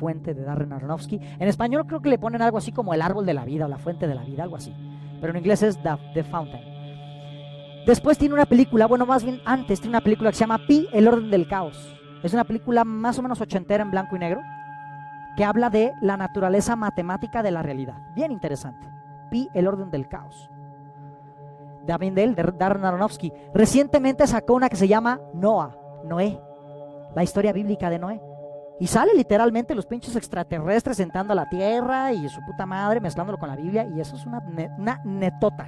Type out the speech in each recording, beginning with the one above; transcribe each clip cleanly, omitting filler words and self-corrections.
fuente de Darren Aronofsky. En español creo que le ponen algo así como el árbol de la vida o la fuente de la vida, algo así. Pero en inglés es The Fountain. Después tiene una película, bueno, más bien antes tiene una película que se llama Pi, el orden del caos. Es una película más o menos ochentera en blanco y negro que habla de la naturaleza matemática de la realidad. Bien interesante. Pi, el orden del caos. También de Darren Aronofsky. Recientemente sacó una que se llama Noé, la historia bíblica de Noé. Y sale literalmente los pinches extraterrestres entrando a la tierra y su puta madre mezclándolo con la Biblia. Y eso es una netota.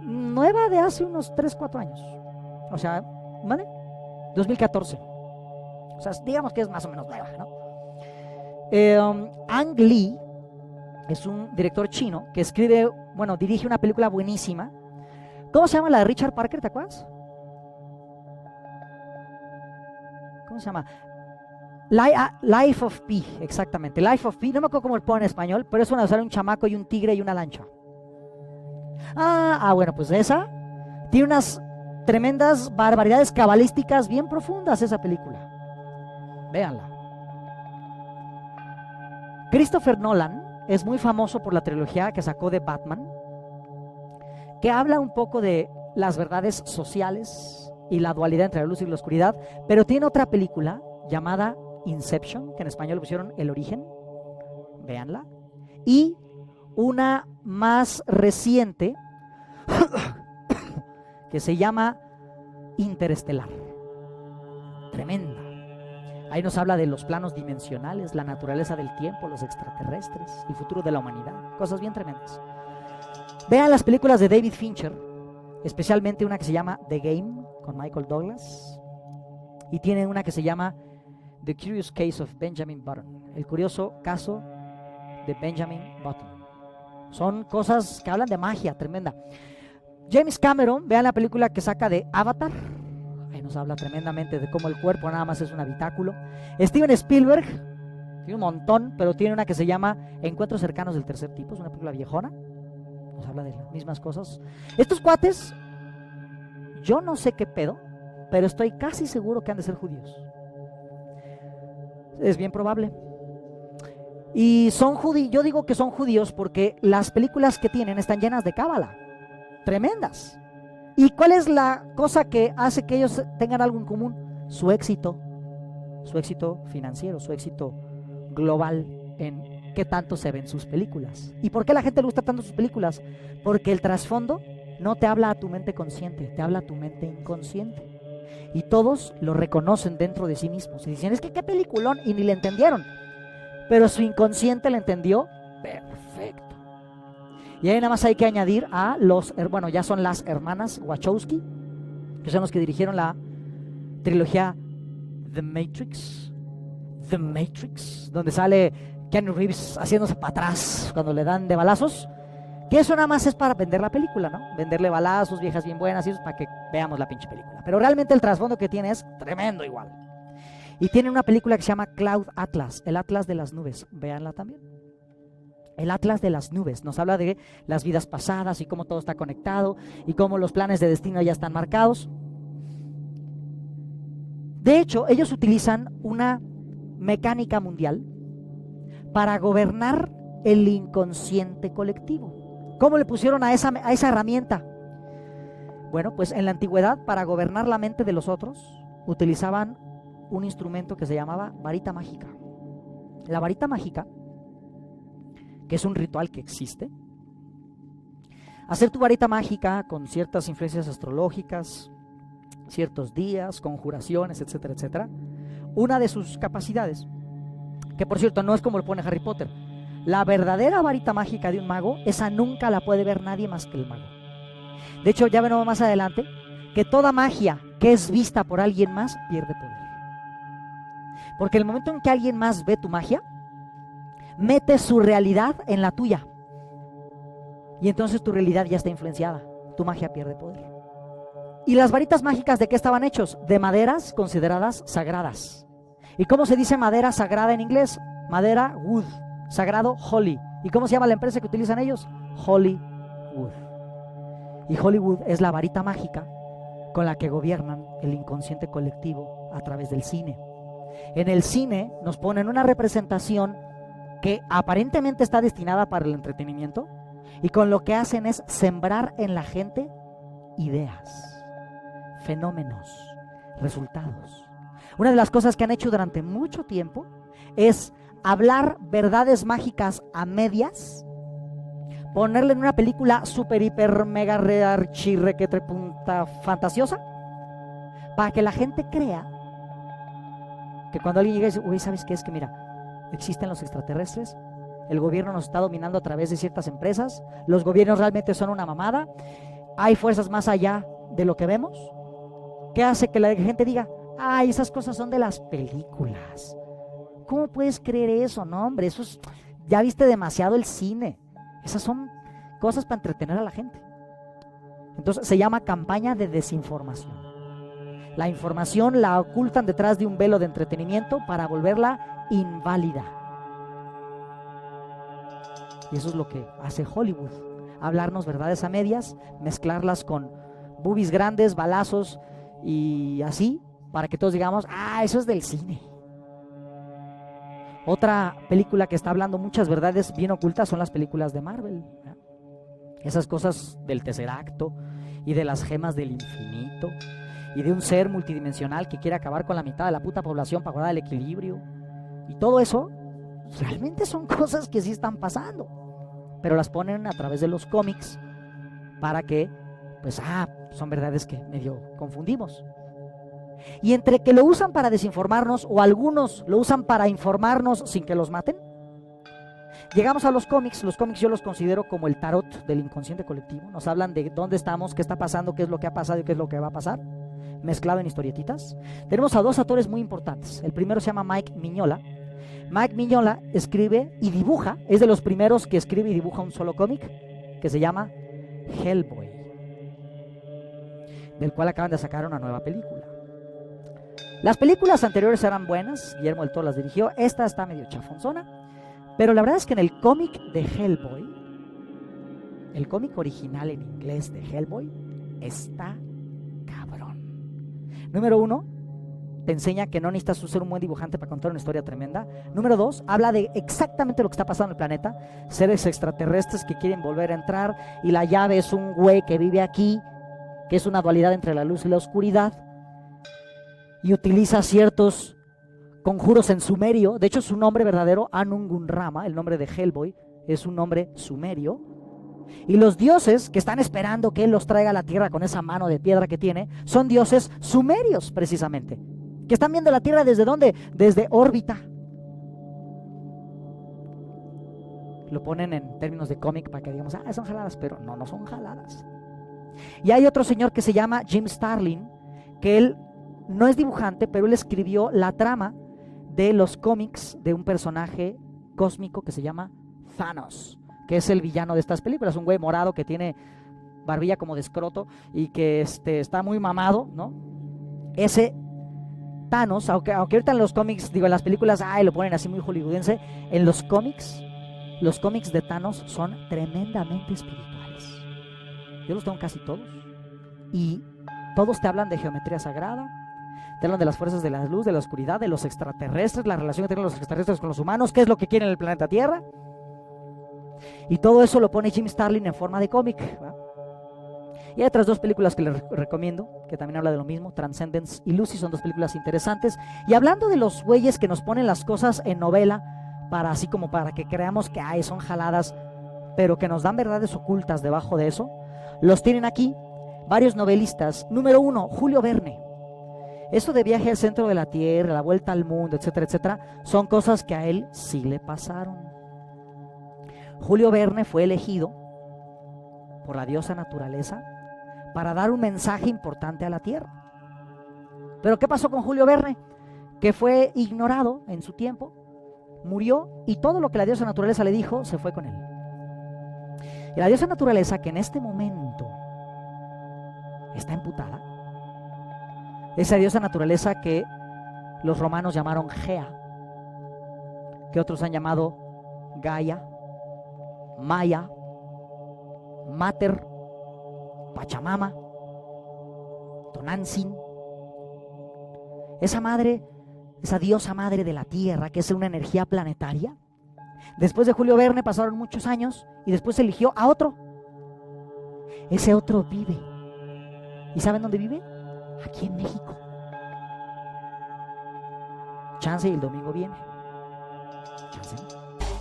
Nueva de hace unos 3, 4 años. O sea, ¿vale? 2014. O sea, digamos que es más o menos nueva, ¿no? Ang Lee es un director chino que dirige una película buenísima. ¿Cómo se llama la de Richard Parker? ¿Te acuerdas? ¿Cómo se llama? Life of Pi, exactamente. Life of Pi, no me acuerdo cómo lo pone en español, pero es una de sale un chamaco y un tigre y una lancha. Bueno, pues esa tiene unas tremendas barbaridades cabalísticas bien profundas esa película. Véanla. Christopher Nolan es muy famoso por la trilogía que sacó de Batman, que habla un poco de las verdades sociales y la dualidad entre la luz y la oscuridad, pero tiene otra película llamada Inception, que en español le pusieron El Origen, véanla, y una más reciente que se llama Interestelar. Tremenda. Ahí nos habla de los planos dimensionales, la naturaleza del tiempo, los extraterrestres, el futuro de la humanidad, cosas bien tremendas. Vean las películas de David Fincher, especialmente una que se llama The Game con Michael Douglas, y tiene una que se llama The Curious Case of Benjamin Button, el curioso caso de Benjamin Button. Son cosas que hablan de magia tremenda. James Cameron, vean la película que saca de Avatar. Ahí nos habla tremendamente de cómo el cuerpo nada más es un habitáculo. Steven Spielberg tiene un montón, pero tiene una que se llama Encuentros cercanos del tercer tipo. Es una película viejona, nos habla de las mismas cosas. Estos cuates, yo no sé qué pedo, pero estoy casi seguro que han de ser judíos. Es bien probable. Y son judíos, yo digo que son judíos porque las películas que tienen están llenas de cábala, tremendas. ¿Y cuál es la cosa que hace que ellos tengan algo en común? Su éxito financiero, su éxito global en qué tanto se ven sus películas. ¿Y por qué a la gente le gusta tanto sus películas? Porque el trasfondo no te habla a tu mente consciente, te habla a tu mente inconsciente. Y todos lo reconocen dentro de sí mismos. Y dicen, es que qué peliculón, y ni le entendieron. Pero su inconsciente le entendió perfecto. Y ahí nada más hay que añadir a ya son las hermanas Wachowski, que son los que dirigieron la trilogía The Matrix, donde sale Keanu Reeves haciéndose para atrás cuando le dan de balazos, que eso nada más es para vender la película, ¿no? Venderle balazos, viejas bien buenas y eso para que veamos la pinche película. Pero realmente el trasfondo que tiene es tremendo igual. Y tiene una película que se llama Cloud Atlas, el Atlas de las nubes, véanla también. El Atlas de las nubes nos habla de las vidas pasadas y cómo todo está conectado y cómo los planes de destino ya están marcados. De hecho, ellos utilizan una mecánica mundial para gobernar el inconsciente colectivo. ¿Cómo le pusieron a esa herramienta? Bueno, pues en la antigüedad, para gobernar la mente de los otros, utilizaban un instrumento que se llamaba varita mágica. La varita mágica, que es un ritual que existe, hacer tu varita mágica con ciertas influencias astrológicas, ciertos días, conjuraciones, etcétera, etcétera. Una de sus capacidades, que por cierto no es como lo pone Harry Potter, la verdadera varita mágica de un mago, esa nunca la puede ver nadie más que el mago. De hecho, ya veremos más adelante que toda magia que es vista por alguien más pierde poder. Porque el momento en que alguien más ve tu magia, mete su realidad en la tuya. Y entonces tu realidad ya está influenciada. Tu magia pierde poder. ¿Y las varitas mágicas de qué estaban hechos? De maderas consideradas sagradas. ¿Y cómo se dice madera sagrada en inglés? Madera wood. Sagrado Holly. ¿Y cómo se llama la empresa que utilizan ellos? Hollywood. Y Hollywood es la varita mágica con la que gobiernan el inconsciente colectivo a través del cine. En el cine nos ponen una representación que aparentemente está destinada para el entretenimiento y con lo que hacen es sembrar en la gente ideas, fenómenos, resultados. Una de las cosas que han hecho durante mucho tiempo es hablar verdades mágicas a medias, ponerle en una película super, hiper, mega, re, archi, requete, punta, fantasiosa, para que la gente crea que cuando alguien llega y dice, uy, ¿sabes qué? Es que mira, existen los extraterrestres, el gobierno nos está dominando a través de ciertas empresas, los gobiernos realmente son una mamada, hay fuerzas más allá de lo que vemos. ¿Qué hace que la gente diga, ay, esas cosas son de las películas? ¿Cómo puedes creer eso? No, hombre, eso es, ya viste demasiado el cine. Esas son cosas para entretener a la gente. Entonces se llama campaña de desinformación. La información la ocultan detrás de un velo de entretenimiento para volverla inválida. Y eso es lo que hace Hollywood. Hablarnos verdades a medias, mezclarlas con boobies grandes, balazos y así, para que todos digamos, ah, eso es del cine. Otra película que está hablando muchas verdades bien ocultas son las películas de Marvel, ¿no? Esas cosas del tercer acto y de las gemas del infinito y de un ser multidimensional que quiere acabar con la mitad de la puta población para guardar el equilibrio. Y todo eso realmente son cosas que sí están pasando, pero las ponen a través de los cómics para que, pues, son verdades que medio confundimos. Y entre que lo usan para desinformarnos o algunos lo usan para informarnos sin que los maten, llegamos a los cómics. Los cómics yo los considero como el tarot del inconsciente colectivo. Nos hablan de dónde estamos, qué está pasando, qué es lo que ha pasado y qué es lo que va a pasar, mezclado en historietitas. Tenemos a dos autores muy importantes. El primero se llama Mike Mignola. Mike Mignola escribe y dibuja, es de los primeros que escribe y dibuja un solo cómic que se llama Hellboy, del cual acaban de sacar una nueva película. Las películas anteriores eran buenas, Guillermo del Toro las dirigió, esta está medio chafonzona, pero la verdad es que en el cómic de Hellboy, el cómic original en inglés de Hellboy, está cabrón. Número uno, te enseña que no necesitas ser un buen dibujante para contar una historia tremenda. Número dos, habla de exactamente lo que está pasando en el planeta, seres extraterrestres que quieren volver a entrar y la llave es un güey que vive aquí, que es una dualidad entre la luz y la oscuridad, y utiliza ciertos conjuros en sumerio. De hecho, su nombre verdadero, Anungunrama, el nombre de Hellboy, es un nombre sumerio. Y los dioses que están esperando que él los traiga a la tierra con esa mano de piedra que tiene, son dioses sumerios, precisamente, que están viendo la tierra desde ¿dónde? Desde órbita. Lo ponen en términos de cómic para que digamos, son jaladas, pero no son jaladas. Y hay otro señor que se llama Jim Starlin, que él no es dibujante, pero él escribió la trama de los cómics de un personaje cósmico que se llama Thanos, que es el villano de estas películas, un güey morado que tiene barbilla como de escroto y que está muy mamado, ¿no? Ese Thanos, aunque ahorita en los cómics, digo, en las películas, lo ponen así muy hollywoodense, en los cómics de Thanos son tremendamente espirituales. Yo los tengo casi todos y todos te hablan de geometría sagrada, te hablan de las fuerzas de la luz, de la oscuridad, de los extraterrestres, la relación que tienen los extraterrestres con los humanos, qué es lo que quieren en el planeta Tierra. Y todo eso lo pone Jim Starlin en forma de cómic, ¿verdad? Y hay otras dos películas que les recomiendo, que también hablan de lo mismo, Transcendence y Lucy, son dos películas interesantes. Y hablando de los güeyes que nos ponen las cosas en novela, así como para que creamos que son jaladas, pero que nos dan verdades ocultas debajo de eso, los tienen aquí varios novelistas. Número uno, Julio Verne. Eso de viaje al centro de la Tierra, la vuelta al mundo, etcétera, etcétera, son cosas que a él sí le pasaron. Julio Verne fue elegido por la diosa naturaleza para dar un mensaje importante a la Tierra. Pero ¿qué pasó con Julio Verne? Que fue ignorado en su tiempo, murió y todo lo que la diosa naturaleza le dijo se fue con él. Y la diosa naturaleza, que en este momento está emputada, esa diosa naturaleza que los romanos llamaron Gea, que otros han llamado Gaia, Maya, Mater, Pachamama, Tonantzin. Esa madre esa diosa madre de la Tierra, que es una energía planetaria. Después de Julio Verne pasaron muchos años y después eligió a otro. Ese otro vive. ¿Y saben dónde vive? Aquí en México. Chance y el domingo viene. Chance.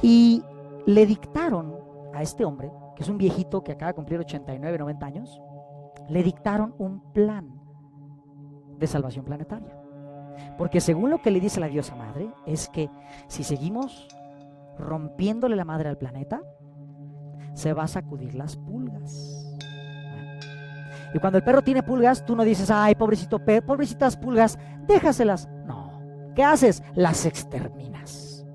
Y le dictaron a este hombre, que es un viejito que acaba de cumplir 89, 90 años, le dictaron un plan de salvación planetaria. Porque según lo que le dice la diosa madre, es que si seguimos rompiéndole la madre al planeta, se va a sacudir las pulgas. Y cuando el perro tiene pulgas, tú no dices, ay, pobrecito perro, pobrecitas pulgas, déjaselas. No, ¿qué haces? Las exterminas.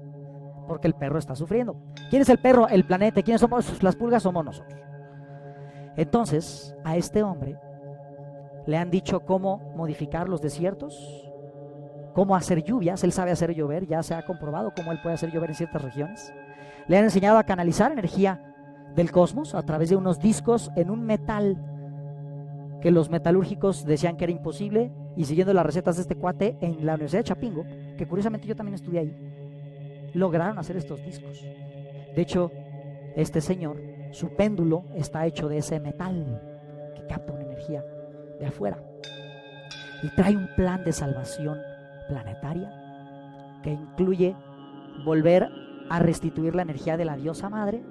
Porque el perro está sufriendo. ¿Quién es el perro? El planeta. ¿Quiénes somos las pulgas? Somos nosotros. Entonces, a este hombre le han dicho cómo modificar los desiertos, cómo hacer lluvias. Él sabe hacer llover, ya se ha comprobado cómo él puede hacer llover en ciertas regiones. Le han enseñado a canalizar energía del cosmos a través de unos discos en un metal que los metalúrgicos decían que era imposible, y siguiendo las recetas de este cuate en la Universidad de Chapingo, que curiosamente yo también estudié ahí, lograron hacer estos discos. De hecho, este señor, su péndulo está hecho de ese metal que capta una energía de afuera y trae un plan de salvación planetaria que incluye volver a restituir la energía de la diosa madre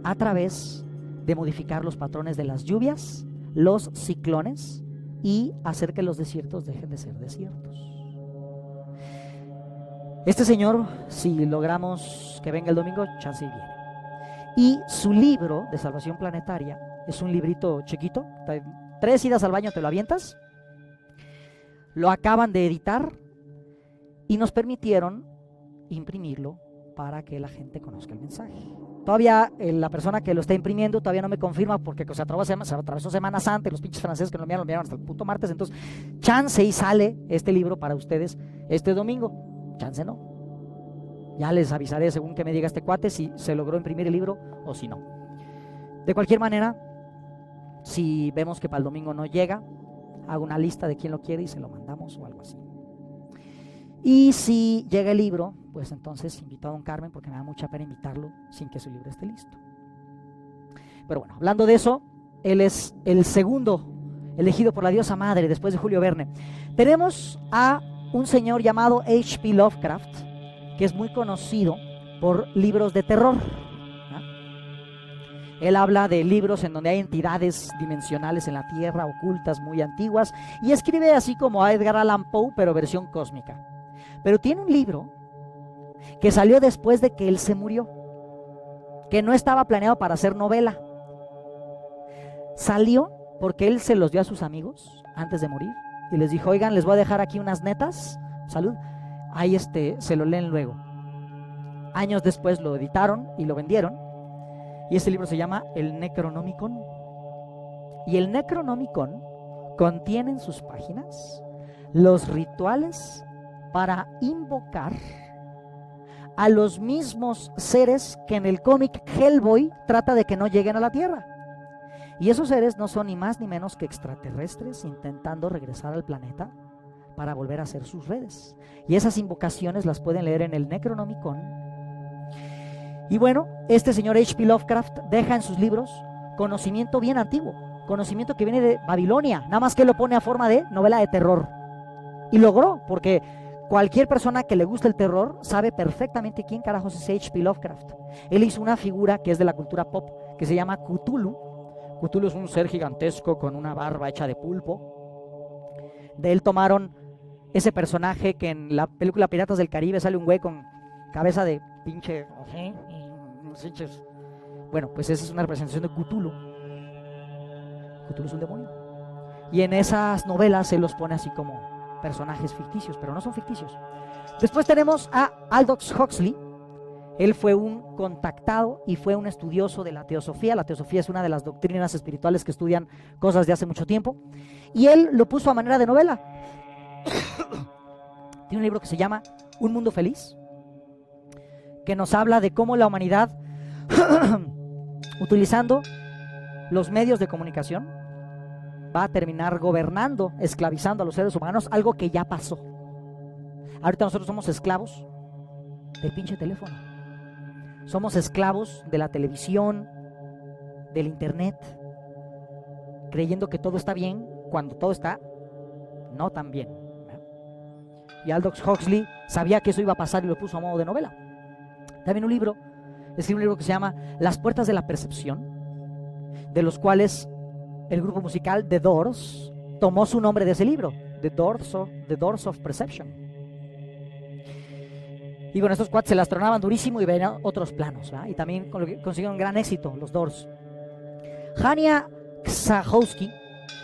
a través de modificar los patrones de las lluvias, los ciclones, y hacer que los desiertos dejen de ser desiertos. Este señor, si logramos que venga el domingo, chance y viene. Y su libro de salvación planetaria es un librito chiquito, 3 idas al baño te lo avientas. Lo acaban de editar y nos permitieron imprimirlo para que la gente conozca el mensaje. Todavía la persona que lo está imprimiendo todavía no me confirma, porque se atravesó Semana Santa y los pinches franceses que lo enviaron hasta el puto martes. Entonces, chance y sale este libro para ustedes este domingo. Chance no. Ya les avisaré según que me diga este cuate si se logró imprimir el libro o si no. De cualquier manera, si vemos que para el domingo no llega, hago una lista de quién lo quiere y se lo mandamos o algo así. Y si llega el libro, pues entonces invito a don Carmen, porque me da mucha pena invitarlo sin que su libro esté listo. Pero bueno, hablando de eso, él es el segundo elegido por la diosa madre después de Julio Verne. Tenemos a un señor llamado H.P. Lovecraft, que es muy conocido por libros de terror. Él habla de libros en donde hay entidades dimensionales en la Tierra, ocultas, muy antiguas, y escribe así como a Edgar Allan Poe, pero versión cósmica. Pero tiene un libro que salió después de que él se murió, que no estaba planeado para ser novela. Salió porque él se los dio a sus amigos antes de morir y les dijo, oigan, les voy a dejar aquí unas netas, salud, ahí se lo leen luego. Años después lo editaron y lo vendieron, y este libro se llama El Necronomicon. Y el Necronomicon contiene en sus páginas los rituales para invocar a los mismos seres que en el cómic Hellboy trata de que no lleguen a la Tierra. Y esos seres no son ni más ni menos que extraterrestres intentando regresar al planeta para volver a hacer sus redes. Y esas invocaciones las pueden leer en el Necronomicon. Y bueno, este señor H.P. Lovecraft deja en sus libros conocimiento bien antiguo, conocimiento que viene de Babilonia, nada más que lo pone a forma de novela de terror. Y logró, porque cualquier persona que le guste el terror sabe perfectamente quién carajos es H.P. Lovecraft. Él hizo una figura que es de la cultura pop, que se llama Cthulhu. Cthulhu es un ser gigantesco con una barba hecha de pulpo. De él tomaron ese personaje que en la película Piratas del Caribe sale un güey con cabeza de pinche... Bueno, pues esa es una representación de Cthulhu. Cthulhu es un demonio. Y en esas novelas se los pone así como personajes ficticios, pero no son ficticios. Después tenemos a Aldous Huxley. Él fue un contactado y fue un estudioso de la teosofía. La teosofía es una de las doctrinas espirituales que estudian cosas de hace mucho tiempo. Y él lo puso a manera de novela. Tiene un libro que se llama Un Mundo Feliz, que nos habla de cómo la humanidad, utilizando los medios de comunicación, va a terminar gobernando, esclavizando a los seres humanos, algo que ya pasó. Ahorita nosotros somos esclavos del pinche teléfono. Somos esclavos de la televisión, del internet, creyendo que todo está bien cuando todo está no tan bien. Y Aldous Huxley sabía que eso iba a pasar y lo puso a modo de novela. También escribe un libro que se llama Las puertas de la percepción, de los cuales el grupo musical The Doors tomó su nombre de ese libro, The Doors of Perception. Y bueno, estos cuates se las tronaban durísimo y venían otros planos, ¿verdad? Y también consiguieron gran éxito los Doors. Hania Ksachowski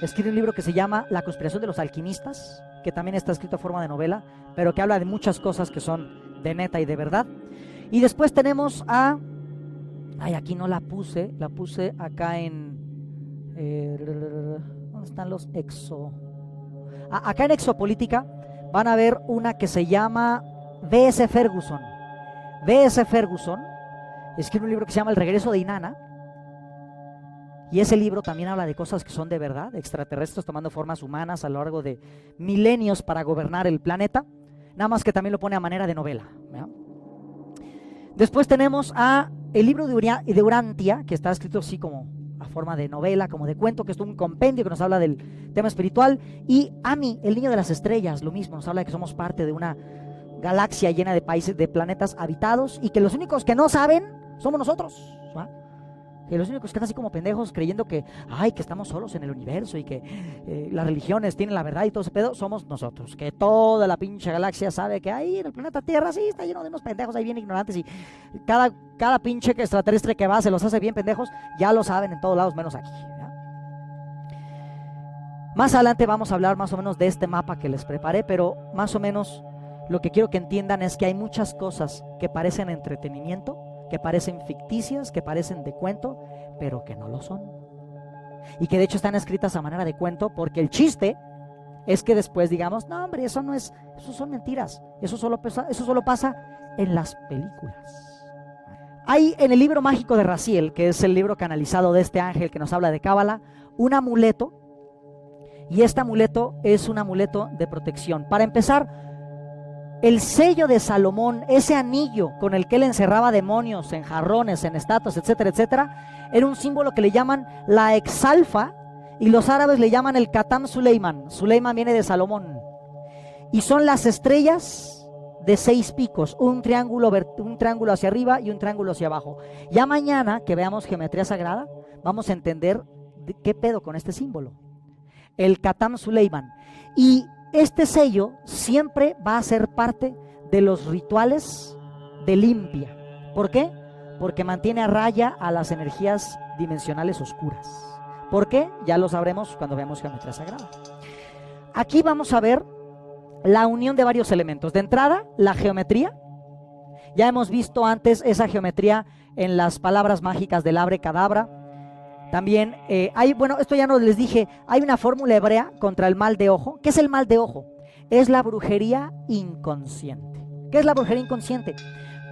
escribe un libro que se llama La conspiración de los alquimistas, que también está escrito en forma de novela, pero que habla de muchas cosas que son de neta y de verdad. Y después tenemos a... aquí no la puse acá en... ¿dónde están los exo? Acá en Exopolítica van a ver una que se llama V.S. Ferguson. V.S. Ferguson escribe un libro que se llama El regreso de Inanna. Y ese libro también habla de cosas que son de verdad, extraterrestres tomando formas humanas a lo largo de milenios para gobernar el planeta, nada más que también lo pone a manera de novela, ¿verdad? Después tenemos el libro de Urantia, que está escrito así como a forma de novela, como de cuento, que es un compendio que nos habla del tema espiritual. Y Ami, el niño de las estrellas, lo mismo, nos habla de que somos parte de una galaxia llena de países, de planetas habitados, y que los únicos que no saben somos nosotros, ¿verdad? Que los únicos que están así como pendejos creyendo que estamos solos en el universo y que las religiones tienen la verdad y todo ese pedo, somos nosotros. Que toda la pinche galaxia sabe que ahí en el planeta Tierra sí está lleno de unos pendejos ahí bien ignorantes, y cada pinche extraterrestre que va se los hace bien pendejos, ya lo saben en todos lados menos aquí, ¿ya? Más adelante vamos a hablar más o menos de este mapa que les preparé, pero más o menos lo que quiero que entiendan es que hay muchas cosas que parecen entretenimiento, que parecen ficticias, que parecen de cuento, pero que no lo son. Y que de hecho están escritas a manera de cuento, porque el chiste es que después digamos, no hombre, eso son mentiras, eso solo pasa en las películas. Hay en el libro mágico de Raziel, que es el libro canalizado de este ángel que nos habla de Cábala, un amuleto, y este amuleto es un amuleto de protección. Para empezar, el sello de Salomón, ese anillo con el que él encerraba demonios en jarrones, en estatuas, etcétera, etcétera, era un símbolo que le llaman la exalfa, y los árabes le llaman el Katam Suleiman. Suleiman viene de Salomón, y son las estrellas de 6 picos, un triángulo hacia arriba y un triángulo hacia abajo. Ya mañana que veamos geometría sagrada vamos a entender qué pedo con este símbolo, el Katam Suleiman. Y este sello siempre va a ser parte de los rituales de limpia. ¿Por qué? Porque mantiene a raya a las energías dimensionales oscuras. ¿Por qué? Ya lo sabremos cuando veamos geometría sagrada. Aquí vamos a ver la unión de varios elementos. De entrada, la geometría. Ya hemos visto antes esa geometría en las palabras mágicas del abracadabra. También esto ya no les dije, hay una fórmula hebrea contra el mal de ojo. ¿Qué es el mal de ojo? Es la brujería inconsciente. ¿Qué es la brujería inconsciente?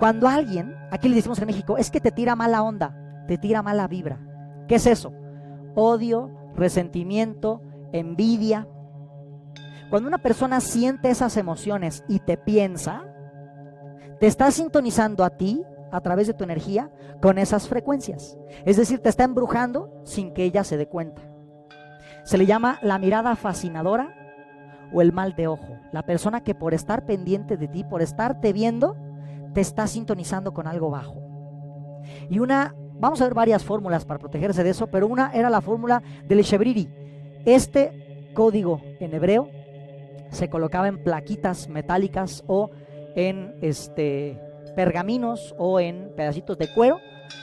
Cuando alguien, aquí le decimos en México, es que te tira mala onda, te tira mala vibra. ¿Qué es eso? Odio, resentimiento, envidia. Cuando una persona siente esas emociones y te piensa, te está sintonizando a ti a través de tu energía con esas frecuencias. Es decir, te está embrujando sin que ella se dé cuenta. Se le llama la mirada fascinadora o el mal de ojo. La persona que por estar pendiente de ti, por estarte viendo, te está sintonizando con algo bajo. Y vamos a ver varias fórmulas para protegerse de eso, pero una era la fórmula del Shebriri. Este código en hebreo se colocaba en plaquitas metálicas o en pergaminos o en pedacitos de cuero,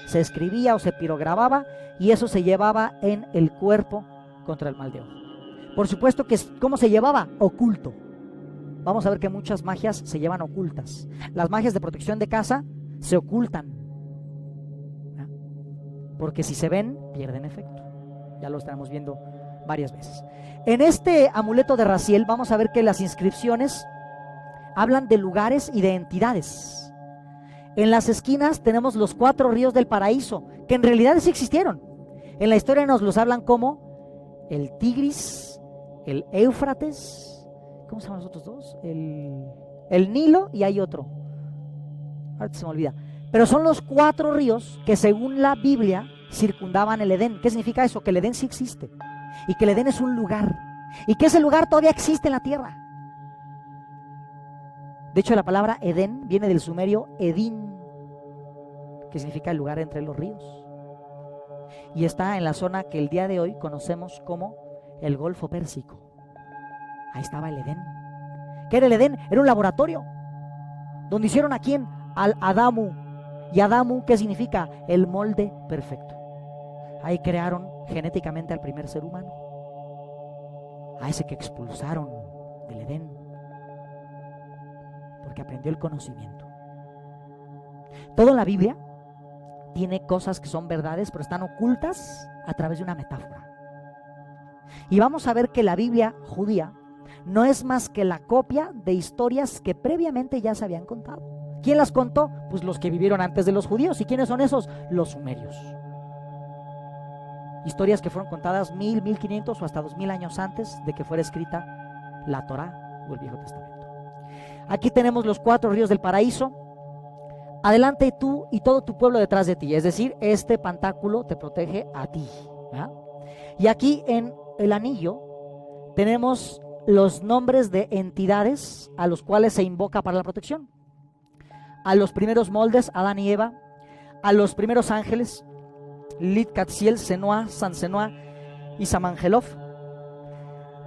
se escribía o se pirogrababa, y eso se llevaba en el cuerpo contra el mal de ojo. Por supuesto que, ¿cómo se llevaba? Oculto. Vamos a ver que muchas magias se llevan ocultas. Las magias de protección de casa se ocultan, porque si se ven, pierden efecto. Ya lo estaremos viendo varias veces. En este amuleto de Raziel vamos a ver que las inscripciones hablan de lugares y de entidades. En las esquinas tenemos los 4 ríos del paraíso, que en realidad sí existieron. En la historia nos los hablan como el Tigris, el Éufrates, ¿cómo se llaman los otros dos? El el Nilo y hay otro. Ahorita se me olvida. Pero son los 4 ríos que según la Biblia circundaban el Edén. ¿Qué significa eso? Que el Edén sí existe. Y que el Edén es un lugar. Y que ese lugar todavía existe en la tierra. De hecho, la palabra Edén viene del sumerio Edín, que significa el lugar entre los ríos. Y está en la zona que el día de hoy conocemos como el Golfo Pérsico. Ahí estaba el Edén. ¿Qué era el Edén? Era un laboratorio donde hicieron a quién, al Adamu. Y Adamu, ¿qué significa? El molde perfecto. Ahí crearon genéticamente al primer ser humano, a ese que expulsaron del Edén porque aprendió el conocimiento. Todo en la Biblia tiene cosas que son verdades, pero están ocultas a través de una metáfora. Y vamos a ver que la Biblia judía no es más que la copia de historias que previamente ya se habían contado. ¿Quién las contó? Pues los que vivieron antes de los judíos. ¿Y quiénes son esos? Los sumerios. Historias que fueron contadas 1000, 1500 o hasta 2000 años antes de que fuera escrita la Torá o el Viejo Testamento. Aquí tenemos los 4 ríos del paraíso. Adelante tú y todo tu pueblo detrás de ti. Es decir, este pantáculo te protege a ti, ¿verdad? Y aquí en el anillo tenemos los nombres de entidades a los cuales se invoca para la protección. A los primeros moldes, Adán y Eva, a los primeros ángeles, Lit, Catziel, Senoa, Sansenoa y Samangelov.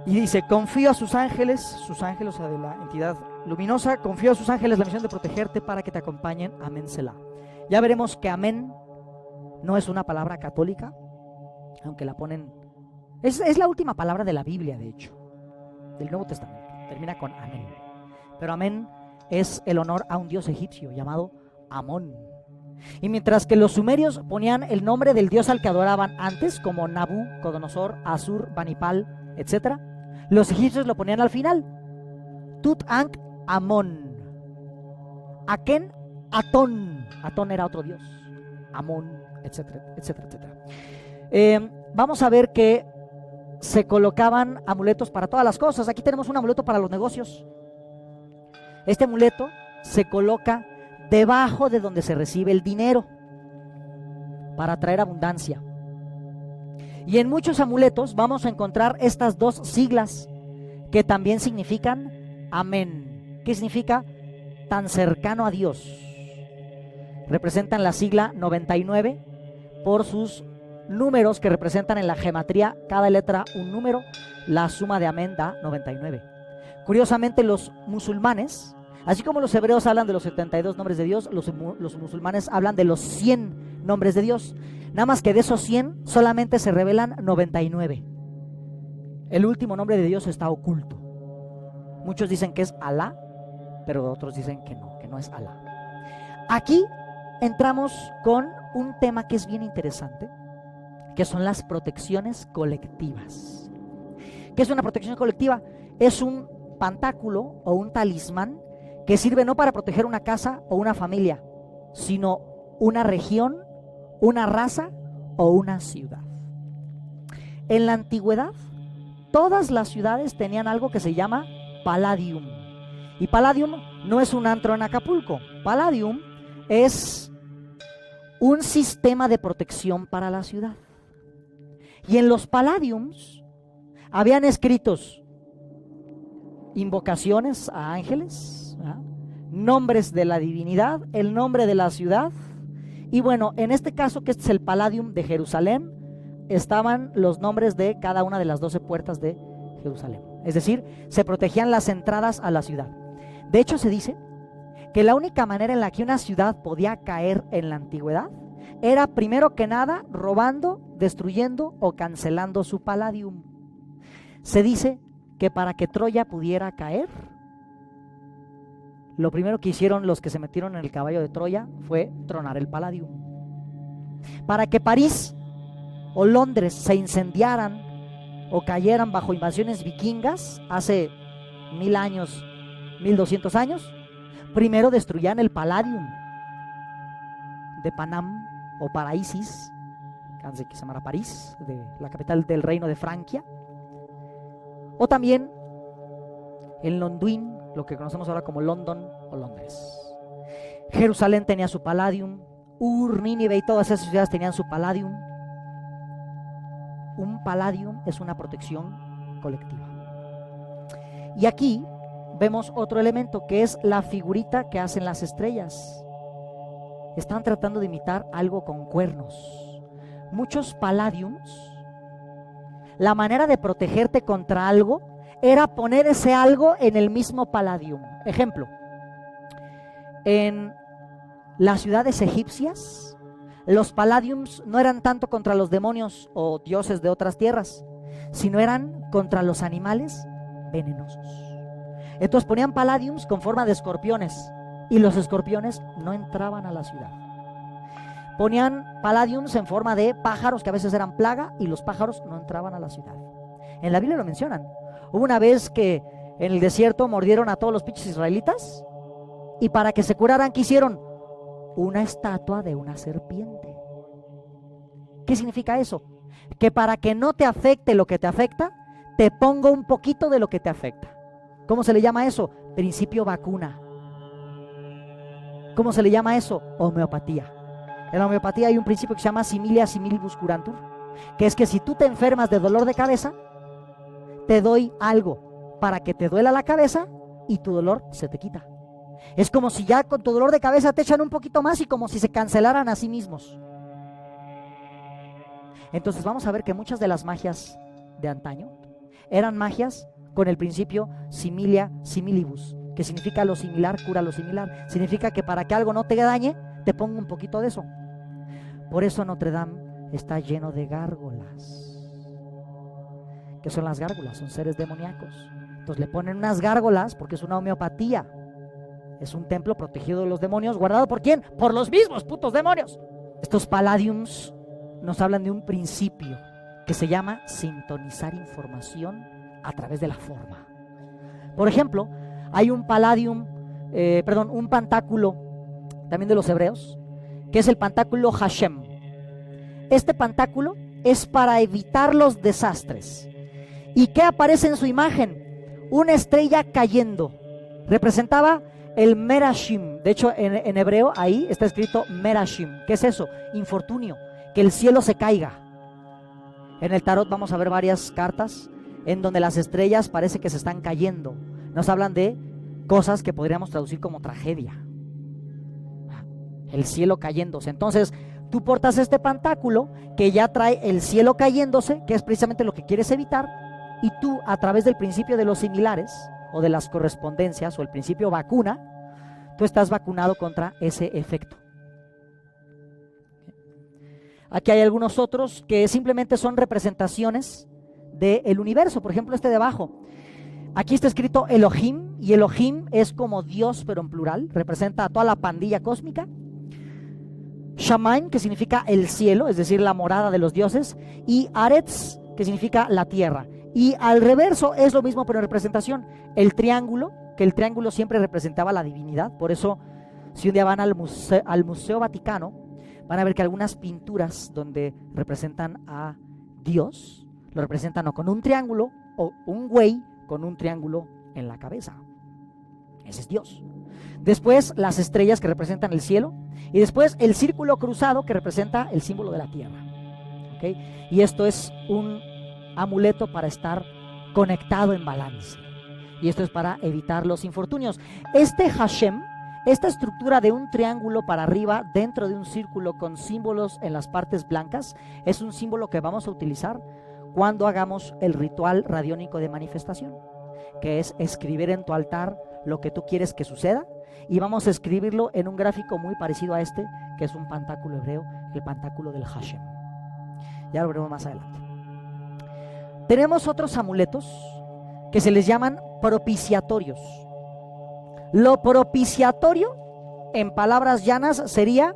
Y dice, confío a sus ángeles, o sea, de la entidad luminosa, confío a sus ángeles la misión de protegerte para que te acompañen. Amén, Selah. Ya veremos que amén no es una palabra católica, aunque la ponen, es la última palabra de la Biblia, de hecho, del Nuevo Testamento, termina con amén. Pero amén es el honor a un dios egipcio llamado Amón. Y mientras que los sumerios ponían el nombre del dios al que adoraban antes, como Nabucodonosor, Asur, Banipal, etc., los egipcios lo ponían al final. Tutankhamón. Aken, Atón. Atón era otro dios. Amón, etcétera, etcétera, etcétera. Vamos a ver que se colocaban amuletos para todas las cosas. Aquí tenemos un amuleto para los negocios. Este amuleto se coloca debajo de donde se recibe el dinero para atraer abundancia. Y en muchos amuletos vamos a encontrar estas 2 siglas que también significan amén. ¿Qué significa? Tan cercano a Dios. Representan la sigla 99 por sus números que representan en la gematría cada letra un número. La suma de amén da 99. Curiosamente, los musulmanes, así como los hebreos hablan de los 72 nombres de Dios, los musulmanes hablan de los 100 nombres de Dios. Nada más que de esos 100 solamente se revelan 99. El último nombre de Dios está oculto. Muchos dicen que es Alá, pero otros dicen que no es Alá. Aquí entramos con un tema que es bien interesante, que son las protecciones colectivas. ¿Qué es una protección colectiva? Es un pantáculo o un talismán que sirve no para proteger una casa o una familia, sino una región, una raza o una ciudad. En la antigüedad, todas las ciudades tenían algo que se llama Palladium. Y Palladium no es un antro en Acapulco. Palladium es un sistema de protección para la ciudad. Y en los Palladiums habían escritos invocaciones a ángeles, ¿verdad?, nombres de la divinidad, el nombre de la ciudad. Y bueno, en este caso, que este es el Palladium de Jerusalén, estaban los nombres de cada una de las 12 puertas de Jerusalén. Es decir, se protegían las entradas a la ciudad. De hecho, se dice que la única manera en la que una ciudad podía caer en la antigüedad era, primero que nada, robando, destruyendo o cancelando su Palladium. Se dice que para que Troya pudiera caer, lo primero que hicieron los que se metieron en el caballo de Troya fue tronar el Palladium. Para que París o Londres se incendiaran o cayeran bajo invasiones vikingas hace 1000 años, 1200 años, primero destruían el Palladium de Panam o Paraisis, que se llama París, de la capital del reino de Francia, o también en Londuin, lo que conocemos ahora como London o Londres. Jerusalén tenía su Palladium, Ur, Nínive y todas esas ciudades tenían su Palladium. Un Palladium es una protección colectiva. Y aquí vemos otro elemento que es la figurita que hacen las estrellas. Están tratando de imitar algo con cuernos. Muchos Palladiums, la manera de protegerte contra algo era poner ese algo en el mismo Palladium. Ejemplo, en las ciudades egipcias, los Palladiums no eran tanto contra los demonios o dioses de otras tierras, sino eran contra los animales venenosos. Entonces ponían Palladiums con forma de escorpiones y los escorpiones no entraban a la ciudad. Ponían Palladiums en forma de pájaros que a veces eran plaga y los pájaros no entraban a la ciudad. En la Biblia lo mencionan. Hubo una vez que en el desierto mordieron a todos los pinches israelitas y para que se curaran, ¿qué hicieron? Una estatua de una serpiente. ¿Qué significa eso? Que para que no te afecte lo que te afecta, te pongo un poquito de lo que te afecta. ¿Cómo se le llama eso? Principio vacuna. ¿Cómo se le llama eso? Homeopatía. En la homeopatía hay un principio que se llama similia similibus curantur, que es que si tú te enfermas de dolor de cabeza, te doy algo para que te duela la cabeza y tu dolor se te quita. Es como si ya con tu dolor de cabeza te echan un poquito más y como si se cancelaran a sí mismos. Entonces vamos a ver que muchas de las magias de antaño eran magias con el principio similia similibus, que significa lo similar cura lo similar. Significa que para que algo no te dañe, te pongo un poquito de eso. Por eso Notre Dame está lleno de gárgolas. ¿Qué son las gárgolas? Son seres demoníacos. Entonces le ponen unas gárgolas porque es una homeopatía. Es un templo protegido de los demonios. ¿Guardado por quién? Por los mismos putos demonios. Estos Palladiums nos hablan de un principio que se llama sintonizar información a través de la forma. Por ejemplo, hay un Palladium, un pantáculo también de los hebreos, que es el pantáculo Hashem. Este pantáculo es para evitar los desastres. ¿Y qué aparece en su imagen? Una estrella cayendo. Representaba el Merashim. De hecho, en hebreo ahí está escrito Merashim. ¿Qué es eso? Infortunio, que el cielo se caiga. En el tarot vamos a ver varias cartas en donde las estrellas parece que se están cayendo. Nos hablan de cosas que podríamos traducir como tragedia. El cielo cayéndose. Entonces, tú portas este pantáculo que ya trae el cielo cayéndose, que es precisamente lo que quieres evitar, y tú, a través del principio de los similares o de las correspondencias o el principio vacuna, tú estás vacunado contra ese efecto. Aquí hay algunos otros que simplemente son representaciones del universo. Por ejemplo, este de abajo. Aquí está escrito Elohim, y Elohim es como Dios, pero en plural. Representa a toda la pandilla cósmica. Shamaim, que significa el cielo, es decir, la morada de los dioses. Y Aretz, que significa la tierra. Y al reverso es lo mismo, pero en representación. El triángulo, que el triángulo siempre representaba la divinidad. Por eso, si un día van al Museo Vaticano, van a ver que algunas pinturas donde representan a Dios, lo representan o con un triángulo o un güey con un triángulo en la cabeza. Ese es Dios. Después las estrellas que representan el cielo, y después el círculo cruzado que representa el símbolo de la tierra. ¿Okay? Y esto es un amuleto para estar conectado en balance. Y esto es para evitar los infortunios. Este Hashem, esta estructura de un triángulo para arriba dentro de un círculo con símbolos en las partes blancas, es un símbolo que vamos a utilizar cuando hagamos el ritual radiónico de manifestación, que es escribir en tu altar lo que tú quieres que suceda, y vamos a escribirlo en un gráfico muy parecido a este, que es un pantáculo hebreo, el pantáculo del Hashem. Ya lo veremos más adelante. Tenemos otros amuletos que se les llaman propiciatorios. Lo propiciatorio, en palabras llanas, sería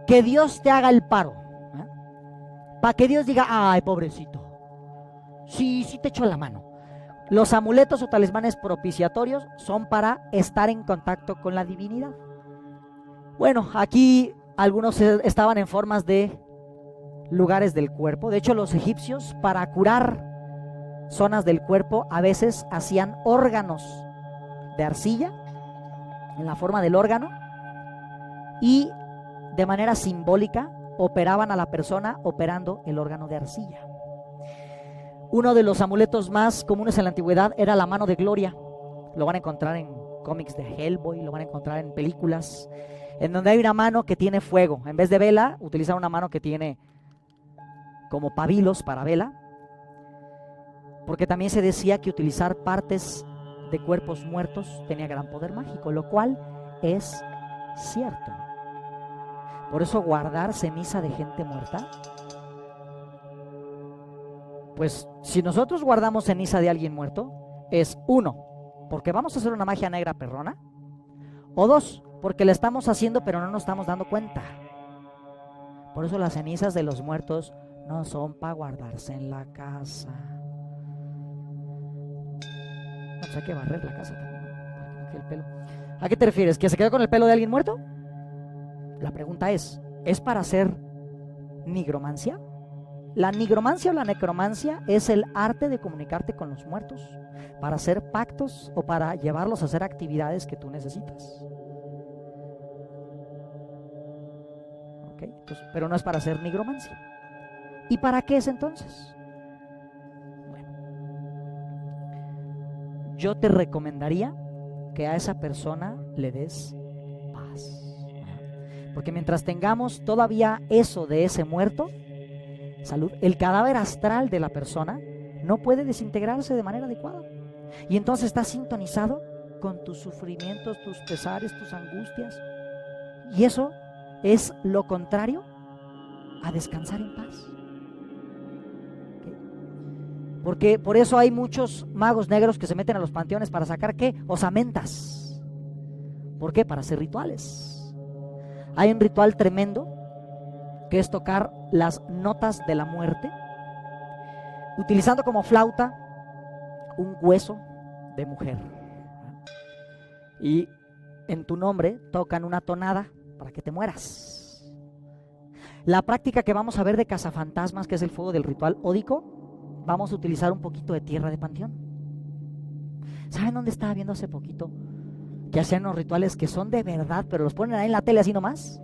que Dios te haga el paro, para que Dios diga, ay, pobrecito, sí te echo la mano. Los amuletos o talismanes propiciatorios son para estar en contacto con la divinidad. Bueno, aquí algunos estaban en formas de lugares del cuerpo. De hecho, los egipcios, para curar zonas del cuerpo, a veces hacían órganos de arcilla, en la forma del órgano, y de manera simbólica operaban a la persona operando el órgano de arcilla. Uno de los amuletos más comunes en la antigüedad era la mano de gloria. Lo van a encontrar en cómics de Hellboy, lo van a encontrar en películas, en donde hay una mano que tiene fuego. En vez de vela, utilizan una mano que tiene como pabilos para vela, porque también se decía que utilizar partes de cuerpos muertos tenía gran poder mágico, lo cual es cierto. Por eso guardar ceniza de gente muerta, pues si nosotros guardamos ceniza de alguien muerto, es 1, porque vamos a hacer una magia negra perrona, o 2, porque la estamos haciendo pero no nos estamos dando cuenta. Por eso las cenizas de los muertos no son para guardarse en la casa. No, pues hay que barrer la casa también, ¿no? Para que no quede el pelo. ¿A qué te refieres? ¿Que se quedó con el pelo de alguien muerto? La pregunta ¿es para hacer nigromancia? La nigromancia o la necromancia es el arte de comunicarte con los muertos para hacer pactos o para llevarlos a hacer actividades que tú necesitas. ¿Ok? Entonces, pero no es para hacer nigromancia. ¿Y para qué es entonces? Bueno, yo te recomendaría que a esa persona le des paz. Porque mientras tengamos todavía eso de ese muerto, salud, el cadáver astral de la persona no puede desintegrarse de manera adecuada. Y entonces está sintonizado con tus sufrimientos, tus pesares, tus angustias. Y eso es lo contrario a descansar en paz. ¿Okay? Porque por eso hay muchos magos negros que se meten a los panteones para sacar ¿qué? Osamentas. ¿Por qué? Para hacer rituales. Hay un ritual tremendo que es tocar las notas de la muerte, utilizando como flauta un hueso de mujer. Y en tu nombre tocan una tonada para que te mueras. La práctica que vamos a ver de cazafantasmas, que es el fuego del ritual ódico, vamos a utilizar un poquito de tierra de panteón. ¿Saben dónde estaba viendo hace poquito? Que hacían unos rituales que son de verdad, pero los ponen ahí en la tele así nomás.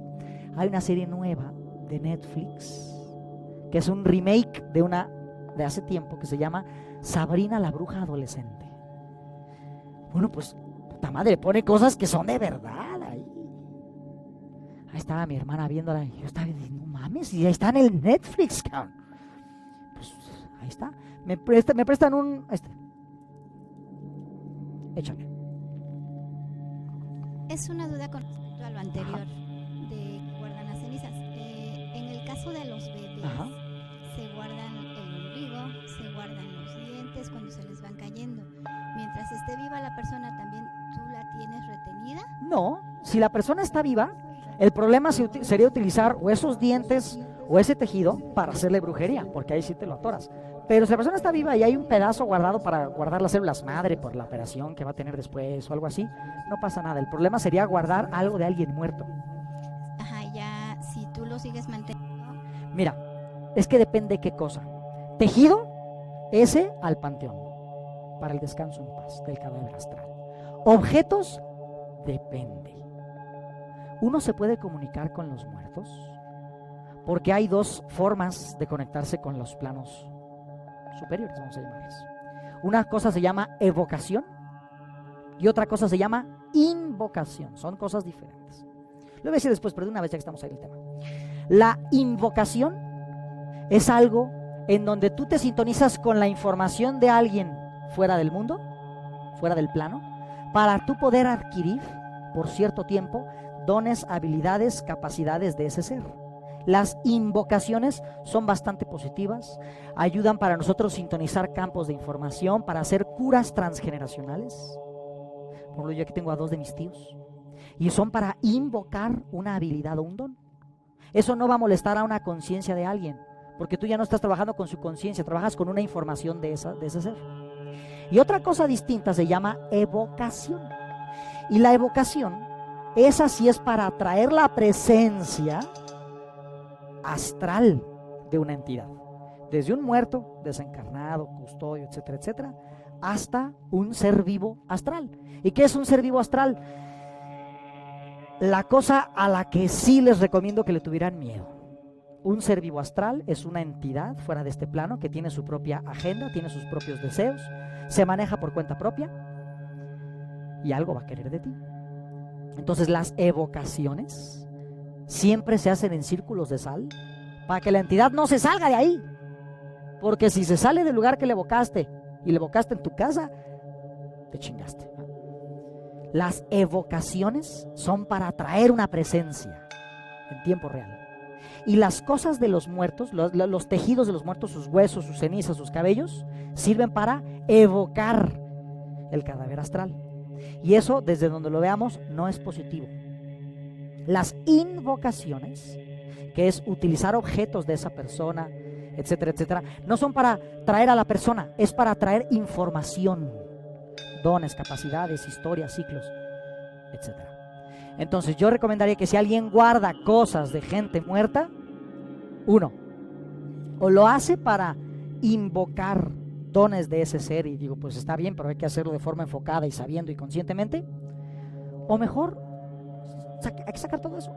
Hay una serie nueva de Netflix que es un remake de una de hace tiempo que se llama Sabrina la bruja adolescente. Bueno, pues puta madre, pone cosas que son de verdad ahí. Ahí estaba mi hermana viéndola y yo estaba diciendo, no mames, y ahí está en el Netflix, cabrón. Pues ahí está. Me prestan un échale. Es una duda con respecto a lo anterior. Ajá. De que guardan las cenizas. En el caso de los bebés, ajá, se guardan el ombligo, se guardan los dientes cuando se les van cayendo. Mientras esté viva la persona, ¿también tú la tienes retenida? No, si la persona está viva, el problema sería utilizar o esos dientes o ese tejido para hacerle brujería, porque ahí sí te lo atoras. Pero si la persona está viva y hay un pedazo guardado para guardar las células madre por la operación que va a tener después o algo así, no pasa nada. El problema sería guardar algo de alguien muerto. Ajá, ya, si tú lo sigues manteniendo. Mira, es que depende qué cosa. Tejido, ese al panteón, para el descanso en paz del cadáver astral. Objetos, depende. Uno se puede comunicar con los muertos porque hay dos formas de conectarse con los planos superiores, vamos a llamarles. Una cosa se llama evocación y otra cosa se llama invocación. Son cosas diferentes. Lo voy a decir después, pero de una vez ya que estamos ahí en el tema. La invocación es algo en donde tú te sintonizas con la información de alguien fuera del mundo, fuera del plano, para tú poder adquirir por cierto tiempo dones, habilidades, capacidades de ese ser. Las invocaciones son bastante positivas, ayudan para nosotros sintonizar campos de información, para hacer curas transgeneracionales. Por ejemplo, yo aquí tengo a 2 de mis tíos y son para invocar una habilidad o un don. Eso no va a molestar a una conciencia de alguien, porque tú ya no estás trabajando con su conciencia, trabajas con una información de ese ser. Y otra cosa distinta se llama evocación. Y la evocación, esa sí es para atraer la presencia astral de una entidad, desde un muerto, desencarnado, custodio, etcétera, etcétera, hasta un ser vivo astral. ¿Y qué es un ser vivo astral? La cosa a la que sí les recomiendo que le tuvieran miedo. Un ser vivo astral es una entidad fuera de este plano que tiene su propia agenda, tiene sus propios deseos, se maneja por cuenta propia y algo va a querer de ti. Entonces las evocaciones siempre se hacen en círculos de sal para que la entidad no se salga de ahí, porque si se sale del lugar que le evocaste y le evocaste en tu casa, te chingaste. Las evocaciones son para atraer una presencia en tiempo real. Y las cosas de los muertos, los tejidos de los muertos, sus huesos, sus cenizas, sus cabellos, sirven para evocar el cadáver astral. Y eso, desde donde lo veamos, no es positivo. Las invocaciones, que es utilizar objetos de esa persona, etcétera, etcétera, no son para traer a la persona, es para traer información, dones, capacidades, historias, ciclos, etcétera. Entonces yo recomendaría que si alguien guarda cosas de gente muerta, uno, o lo hace para invocar dones de ese ser, y digo, pues está bien, pero hay que hacerlo de forma enfocada y sabiendo y conscientemente, o mejor, hay que sacar todo eso,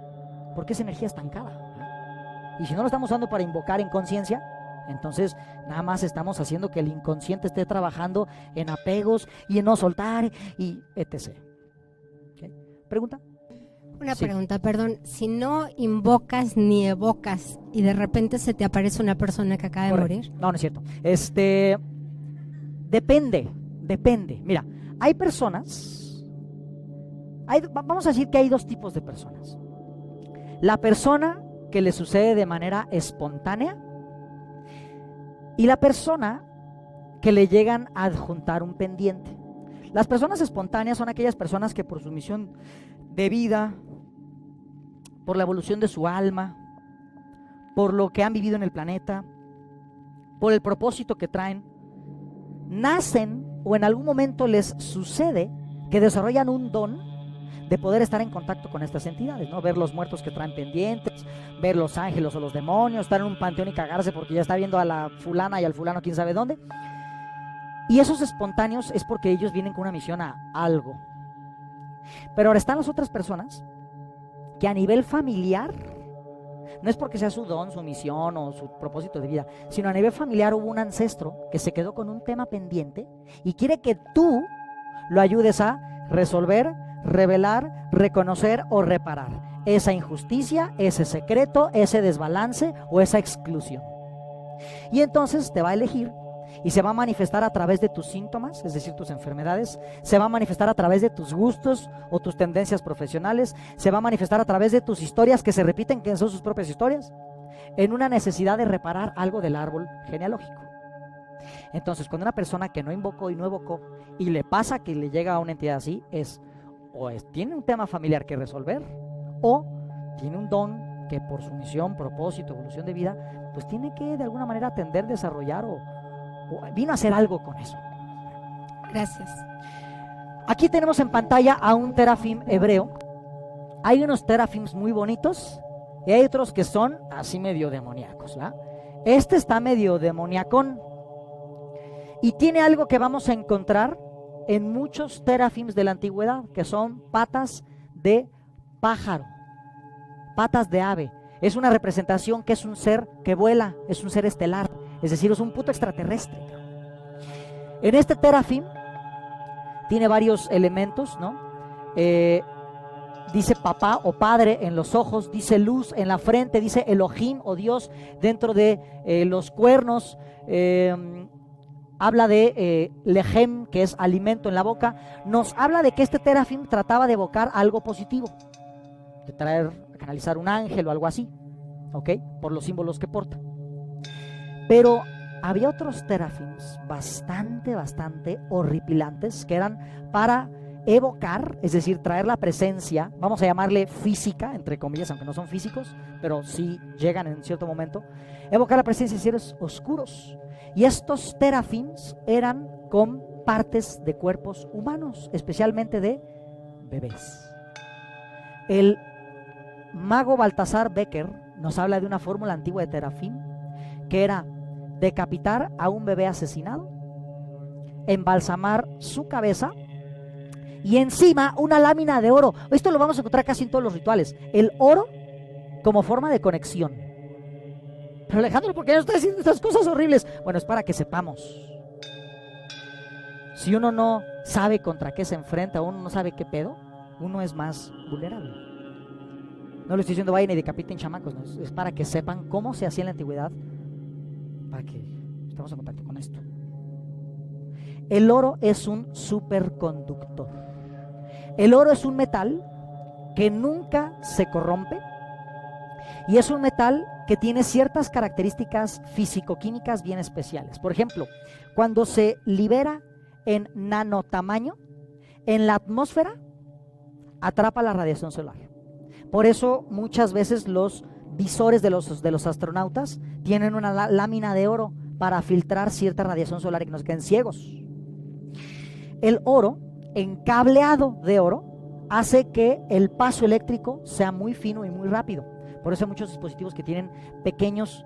porque es energía estancada. Y si no lo estamos usando para invocar en conciencia, entonces nada más estamos haciendo que el inconsciente esté trabajando en apegos y en no soltar y etc. ¿Okay? ¿Pregunta? Una pregunta, perdón. Si no invocas ni evocas y de repente se te aparece una persona que acaba de morir. No, no es cierto. Depende. Mira, hay personas, vamos a decir que hay dos tipos de personas. La persona que le sucede de manera espontánea y la persona que le llegan a adjuntar un pendiente. Las personas espontáneas son aquellas personas que por su misión de vida, por la evolución de su alma, por lo que han vivido en el planeta, por el propósito que traen, nacen o en algún momento les sucede que desarrollan un don de poder estar en contacto con estas entidades, ¿no? Ver los muertos que traen pendientes, ver los ángeles o los demonios, estar en un panteón y cagarse porque ya está viendo a la fulana y al fulano quién sabe dónde. Y esos espontáneos es porque ellos vienen con una misión a algo. Pero ahora están las otras personas que a nivel familiar, no es porque sea su don, su misión o su propósito de vida, sino a nivel familiar hubo un ancestro que se quedó con un tema pendiente y quiere que tú lo ayudes a resolver, revelar, reconocer o reparar esa injusticia, ese secreto, ese desbalance o esa exclusión. Y entonces te va a elegir y se va a manifestar a través de tus síntomas, es decir, tus enfermedades, se va a manifestar a través de tus gustos o tus tendencias profesionales, se va a manifestar a través de tus historias que se repiten, que son sus propias historias, en una necesidad de reparar algo del árbol genealógico. Entonces, cuando una persona que no invocó y no evocó y le pasa que le llega a una entidad así, tiene un tema familiar que resolver o tiene un don que por su misión, propósito, evolución de vida, pues tiene que de alguna manera atender, desarrollar o vino a hacer algo con eso. Gracias. Aquí tenemos en pantalla a un terafim hebreo. Hay unos terafims muy bonitos y hay otros que son así medio demoníacos, ¿verdad? Este está medio demoníacón y tiene algo que vamos a encontrar en muchos terafims de la antigüedad, que son patas de pájaro, patas de ave. Es una representación que es un ser que vuela, es un ser estelar, es decir, es un puto extraterrestre. En este terafim tiene varios elementos, ¿no? Dice papá o padre en los ojos, dice luz en la frente, dice Elohim o Dios dentro de los cuernos, habla de lejem, que es alimento en la boca. Nos habla de que este terafim trataba de evocar algo positivo, de traer, canalizar un ángel o algo así, ¿ok? Por los símbolos que porta. Pero había otros terafims bastante horripilantes que eran para evocar, es decir, traer la presencia, vamos a llamarle física, entre comillas, aunque no son físicos, pero sí llegan en cierto momento, evocar la presencia de seres oscuros. Y estos terafims eran con partes de cuerpos humanos, especialmente de bebés. El mago Baltasar Becker nos habla de una fórmula antigua de terafim que era decapitar a un bebé asesinado, embalsamar su cabeza y encima una lámina de oro. Esto lo vamos a encontrar casi en todos los rituales. El oro como forma de conexión. Pero Alejandro, ¿por qué no está diciendo estas cosas horribles? Bueno, es para que sepamos. Si uno no sabe contra qué se enfrenta, uno no sabe qué pedo, uno es más vulnerable. No le estoy diciendo vayan y decapiten chamacos, no, es para que sepan cómo se hacía en la antigüedad, para que estemos en contacto con esto. El oro es un superconductor. El oro es un metal que nunca se corrompe y es un metal que tiene ciertas características físico-químicas bien especiales. Por ejemplo, cuando se libera en nanotamaño, en la atmósfera atrapa la radiación solar. Por eso muchas veces los visores de los astronautas tienen una lámina de oro para filtrar cierta radiación solar y que no se queden ciegos. El oro, encableado de oro, hace que el paso eléctrico sea muy fino y muy rápido. Por eso hay muchos dispositivos que tienen pequeños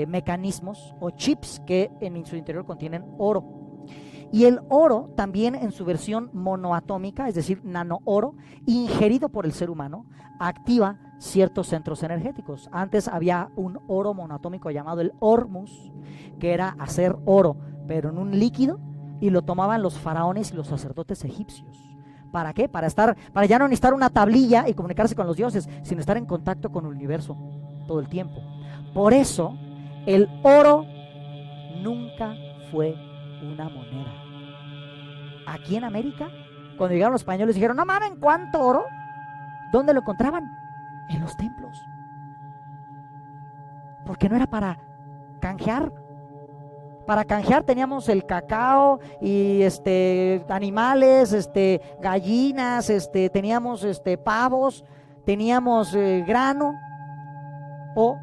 mecanismos o chips que en su interior contienen oro. Y el oro también en su versión monoatómica, es decir, nanooro, ingerido por el ser humano, activa ciertos centros energéticos. Antes había un oro monoatómico llamado el hormus, que era hacer oro, pero en un líquido, y lo tomaban los faraones y los sacerdotes egipcios. ¿Para qué? Para ya no necesitar una tablilla y comunicarse con los dioses, sino estar en contacto con el universo todo el tiempo. Por eso, el oro nunca fue una moneda. Aquí en América, cuando llegaron los españoles, dijeron, no mames, ¿cuánto oro? ¿Dónde lo encontraban? En los templos. Porque no era para canjear. Para canjear teníamos el cacao y animales, gallinas, teníamos pavos, teníamos grano, o,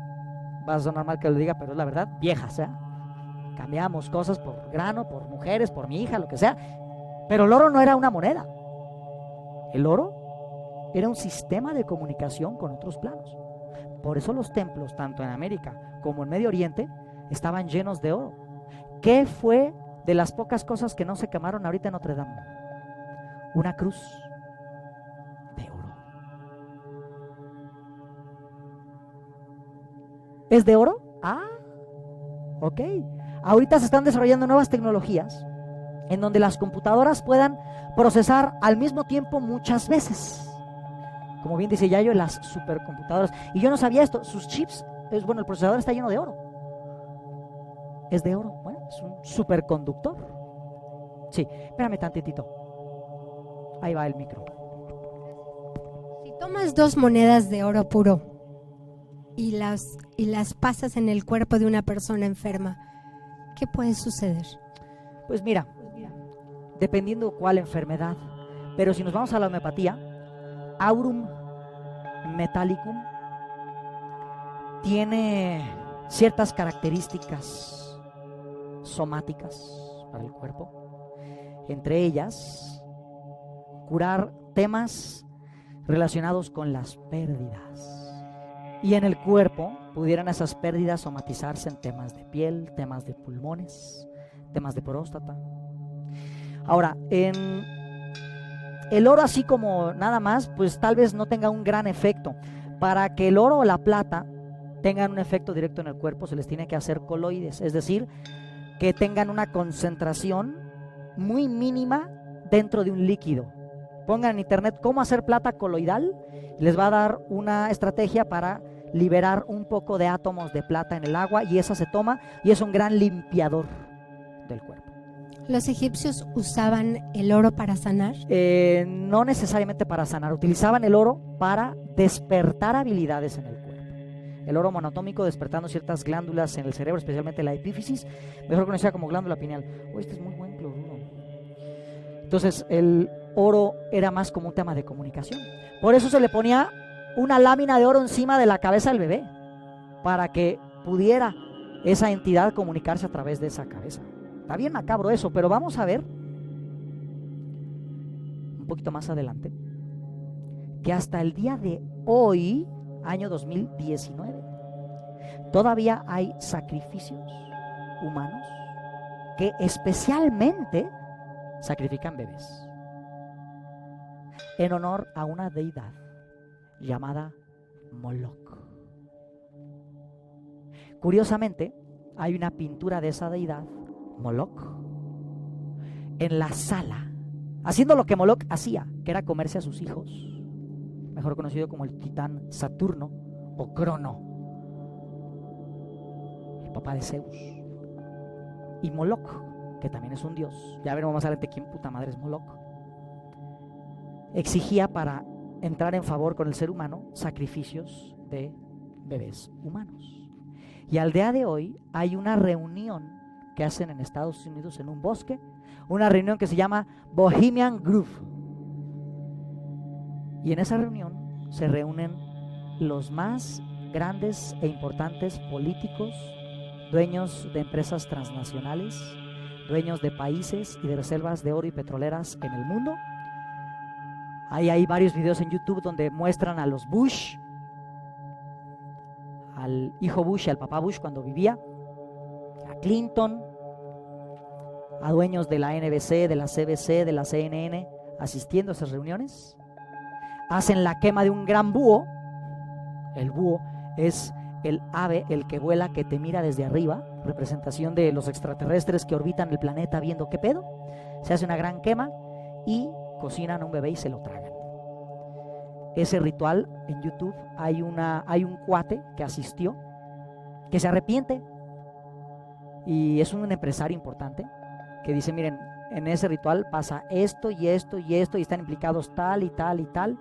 va a sonar mal que lo diga, pero es la verdad, viejas, ¿eh? Cambiamos cosas por grano, por mujeres, por mi hija, lo que sea. Pero el oro no era una moneda. El oro era un sistema de comunicación con otros planos. Por eso los templos, tanto en América como en Medio Oriente, estaban llenos de oro. ¿Qué fue de las pocas cosas que no se quemaron ahorita en Notre Dame? Una cruz de oro. ¿Es de oro? Ah, ok. Ahorita se están desarrollando nuevas tecnologías en donde las computadoras puedan procesar al mismo tiempo muchas veces. Como bien dice Yayo, las supercomputadoras. Y yo no sabía esto, sus chips, el procesador está lleno de oro. Es de oro, bueno, es un superconductor. Sí, espérame tantitito. Ahí va el micro. Si tomas 2 monedas de oro puro y las pasas en el cuerpo de una persona enferma, ¿qué puede suceder? Pues mira, dependiendo cuál enfermedad, pero si nos vamos a la homeopatía, aurum metallicum tiene ciertas características somáticas para el cuerpo, entre ellas curar temas relacionados con las pérdidas, y en el cuerpo pudieran esas pérdidas somatizarse en temas de piel, temas de pulmones, temas de próstata. Ahora, en el oro así como nada más, pues tal vez no tenga un gran efecto. Para que el oro o la plata tengan un efecto directo en el cuerpo, se les tiene que hacer coloides, es decir, que tengan una concentración muy mínima dentro de un líquido. Pongan en internet cómo hacer plata coloidal, les va a dar una estrategia para liberar un poco de átomos de plata en el agua, y esa se toma y es un gran limpiador del cuerpo. ¿Los egipcios usaban el oro para sanar? No necesariamente para sanar, utilizaban el oro para despertar habilidades en el cuerpo. El oro monoatómico despertando ciertas glándulas en el cerebro, especialmente la epífisis, mejor conocida como glándula pineal. Este es muy buen cloruro. Entonces el oro era más como un tema de comunicación. Por eso se le ponía una lámina de oro encima de la cabeza del bebé, para que pudiera esa entidad comunicarse a través de esa cabeza. Está bien macabro eso, pero vamos a ver un poquito más adelante que hasta el día de hoy, año 2019, todavía hay sacrificios humanos que especialmente sacrifican bebés en honor a una deidad llamada Moloch. Curiosamente, hay una pintura de esa deidad, Moloch, en la sala, haciendo lo que Moloch hacía, que era comerse a sus hijos, mejor conocido como el titán Saturno o Crono, el papá de Zeus. Y Moloch, que también es un dios, ya veremos más adelante quién puta madre es Moloch, exigía para entrar en favor con el ser humano sacrificios de bebés humanos. Y al día de hoy hay una reunión que hacen en Estados Unidos en un bosque, una reunión que se llama Bohemian Grove. Y en esa reunión se reúnen los más grandes e importantes políticos, dueños de empresas transnacionales, dueños de países y de reservas de oro y petroleras en el mundo. Ahí hay varios videos en YouTube donde muestran a los Bush, al hijo Bush y al papá Bush cuando vivía, a Clinton, a dueños de la NBC, de la CBC, de la CNN, asistiendo a esas reuniones. Hacen la quema de un gran búho. El búho es el ave, el que vuela, que te mira desde arriba, representación de los extraterrestres que orbitan el planeta viendo qué pedo. Se hace una gran quema y cocinan a un bebé y se lo tragan. Ese ritual en YouTube, hay un cuate que asistió, que se arrepiente, y es un empresario importante, que dice, miren, en ese ritual pasa esto y esto y esto, y están implicados tal y tal y tal.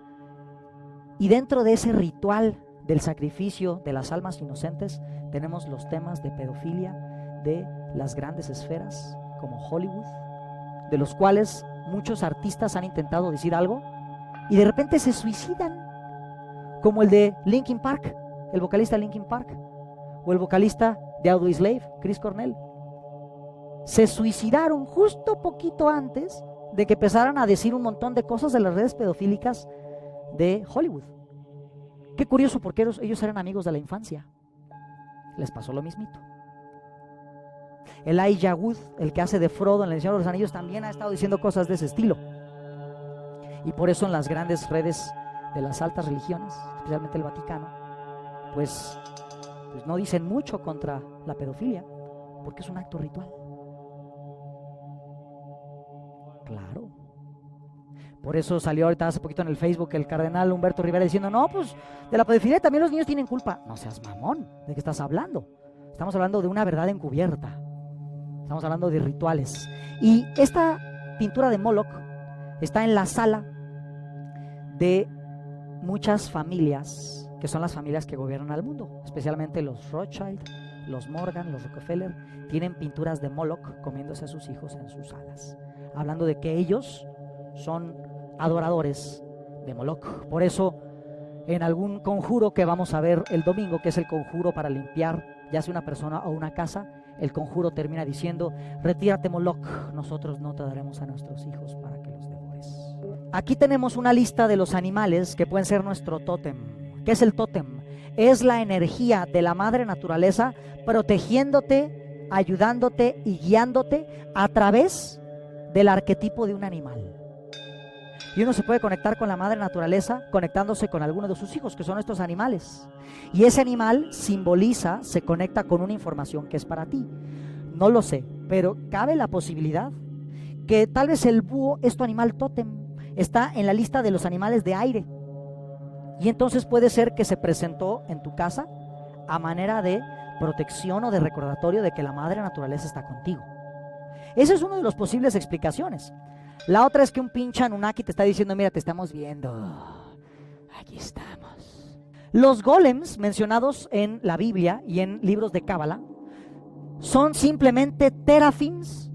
Y dentro de ese ritual del sacrificio de las almas inocentes, tenemos los temas de pedofilia de las grandes esferas, como Hollywood, de los cuales muchos artistas han intentado decir algo, y de repente se suicidan, como el de Linkin Park, el vocalista de Linkin Park, o el vocalista de Audioslave, Chris Cornell. Se suicidaron justo poquito antes de que empezaran a decir un montón de cosas de las redes pedofílicas de Hollywood. Qué curioso, porque ellos eran amigos de la infancia. Les pasó lo mismito. Elijah Wood, el que hace de Frodo en El Señor de los Anillos, también ha estado diciendo cosas de ese estilo. Y por eso en las grandes redes de las altas religiones, especialmente el Vaticano, pues no dicen mucho contra la pedofilia, porque es un acto ritual. Claro. Por eso salió ahorita hace poquito en el Facebook el cardenal Humberto Rivera diciendo, no, pues de la pedofilia también los niños tienen culpa. No seas mamón, ¿de qué estás hablando? Estamos hablando de una verdad encubierta. Estamos hablando de rituales. Y esta pintura de Moloch está en la sala de muchas familias, que son las familias que gobiernan al mundo, especialmente los Rothschild, los Morgan, los Rockefeller. Tienen pinturas de Moloch comiéndose a sus hijos en sus salas, hablando de que ellos son adoradores de Moloch. Por eso, en algún conjuro que vamos a ver el domingo, que es el conjuro para limpiar ya sea una persona o una casa, el conjuro termina diciendo, retírate Moloch, nosotros no te daremos a nuestros hijos para que los devores. Aquí tenemos una lista de los animales que pueden ser nuestro tótem. ¿Qué es el tótem? Es la energía de la madre naturaleza protegiéndote, ayudándote y guiándote a través del arquetipo de un animal. Y uno se puede conectar con la madre naturaleza conectándose con alguno de sus hijos, que son estos animales. Y ese animal simboliza, se conecta con una información que es para ti. No lo sé, pero cabe la posibilidad que tal vez el búho es tu animal tótem, está en la lista de los animales de aire. Y entonces puede ser que se presentó en tu casa a manera de protección o de recordatorio de que la madre naturaleza está contigo. Esa es una de las posibles explicaciones. La otra es que un pinche Anunnaki te está diciendo, mira, te estamos viendo, aquí estamos. Los golems mencionados en la Biblia y en libros de Cábala son simplemente teraphins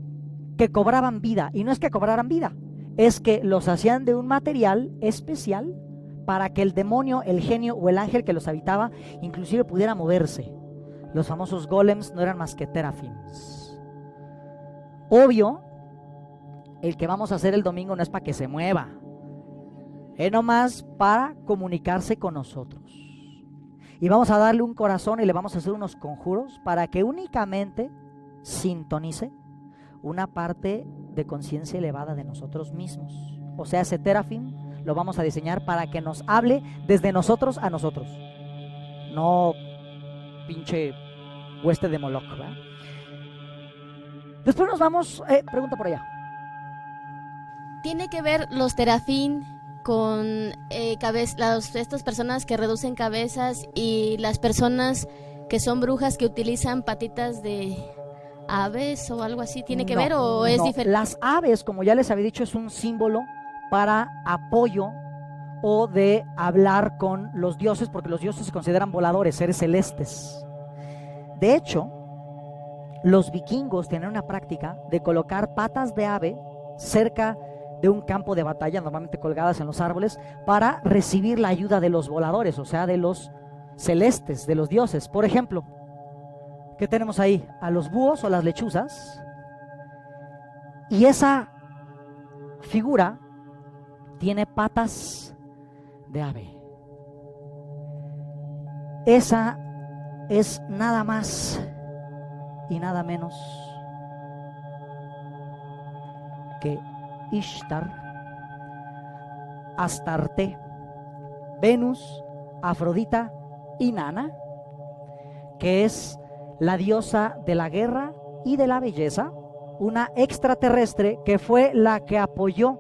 que cobraban vida. Y no es que cobraran vida, es que los hacían de un material especial para que el demonio, el genio o el ángel que los habitaba inclusive pudiera moverse. Los famosos golems no eran más que teraphins. Obvio, el que vamos a hacer el domingo no es para que se mueva, es nomás para comunicarse con nosotros. Y vamos a darle un corazón y le vamos a hacer unos conjuros para que únicamente sintonice, una parte de conciencia elevada de nosotros mismos. O sea, ese Terafim lo vamos a diseñar para que nos hable desde nosotros a nosotros. No pinche hueste de Moloch, ¿verdad? Después nos vamos, pregunta por allá. ¿Tiene que ver los terafín con estas personas que reducen cabezas y las personas que son brujas que utilizan patitas de aves o algo así? ¿Tiene que ver o es diferente? Las aves, como ya les había dicho, es un símbolo para apoyo o de hablar con los dioses, porque los dioses se consideran voladores, seres celestes. De hecho, los vikingos tienen una práctica de colocar patas de ave cerca de un campo de batalla, normalmente colgadas en los árboles, para recibir la ayuda de los voladores, o sea, de los celestes, de los dioses. Por ejemplo, ¿qué tenemos ahí? A los búhos o las lechuzas. Y esa figura tiene patas de ave. Esa es nada más y nada menos que Ishtar, Astarte, Venus, Afrodita y Nana, que es la diosa de la guerra y de la belleza, una extraterrestre que fue la que apoyó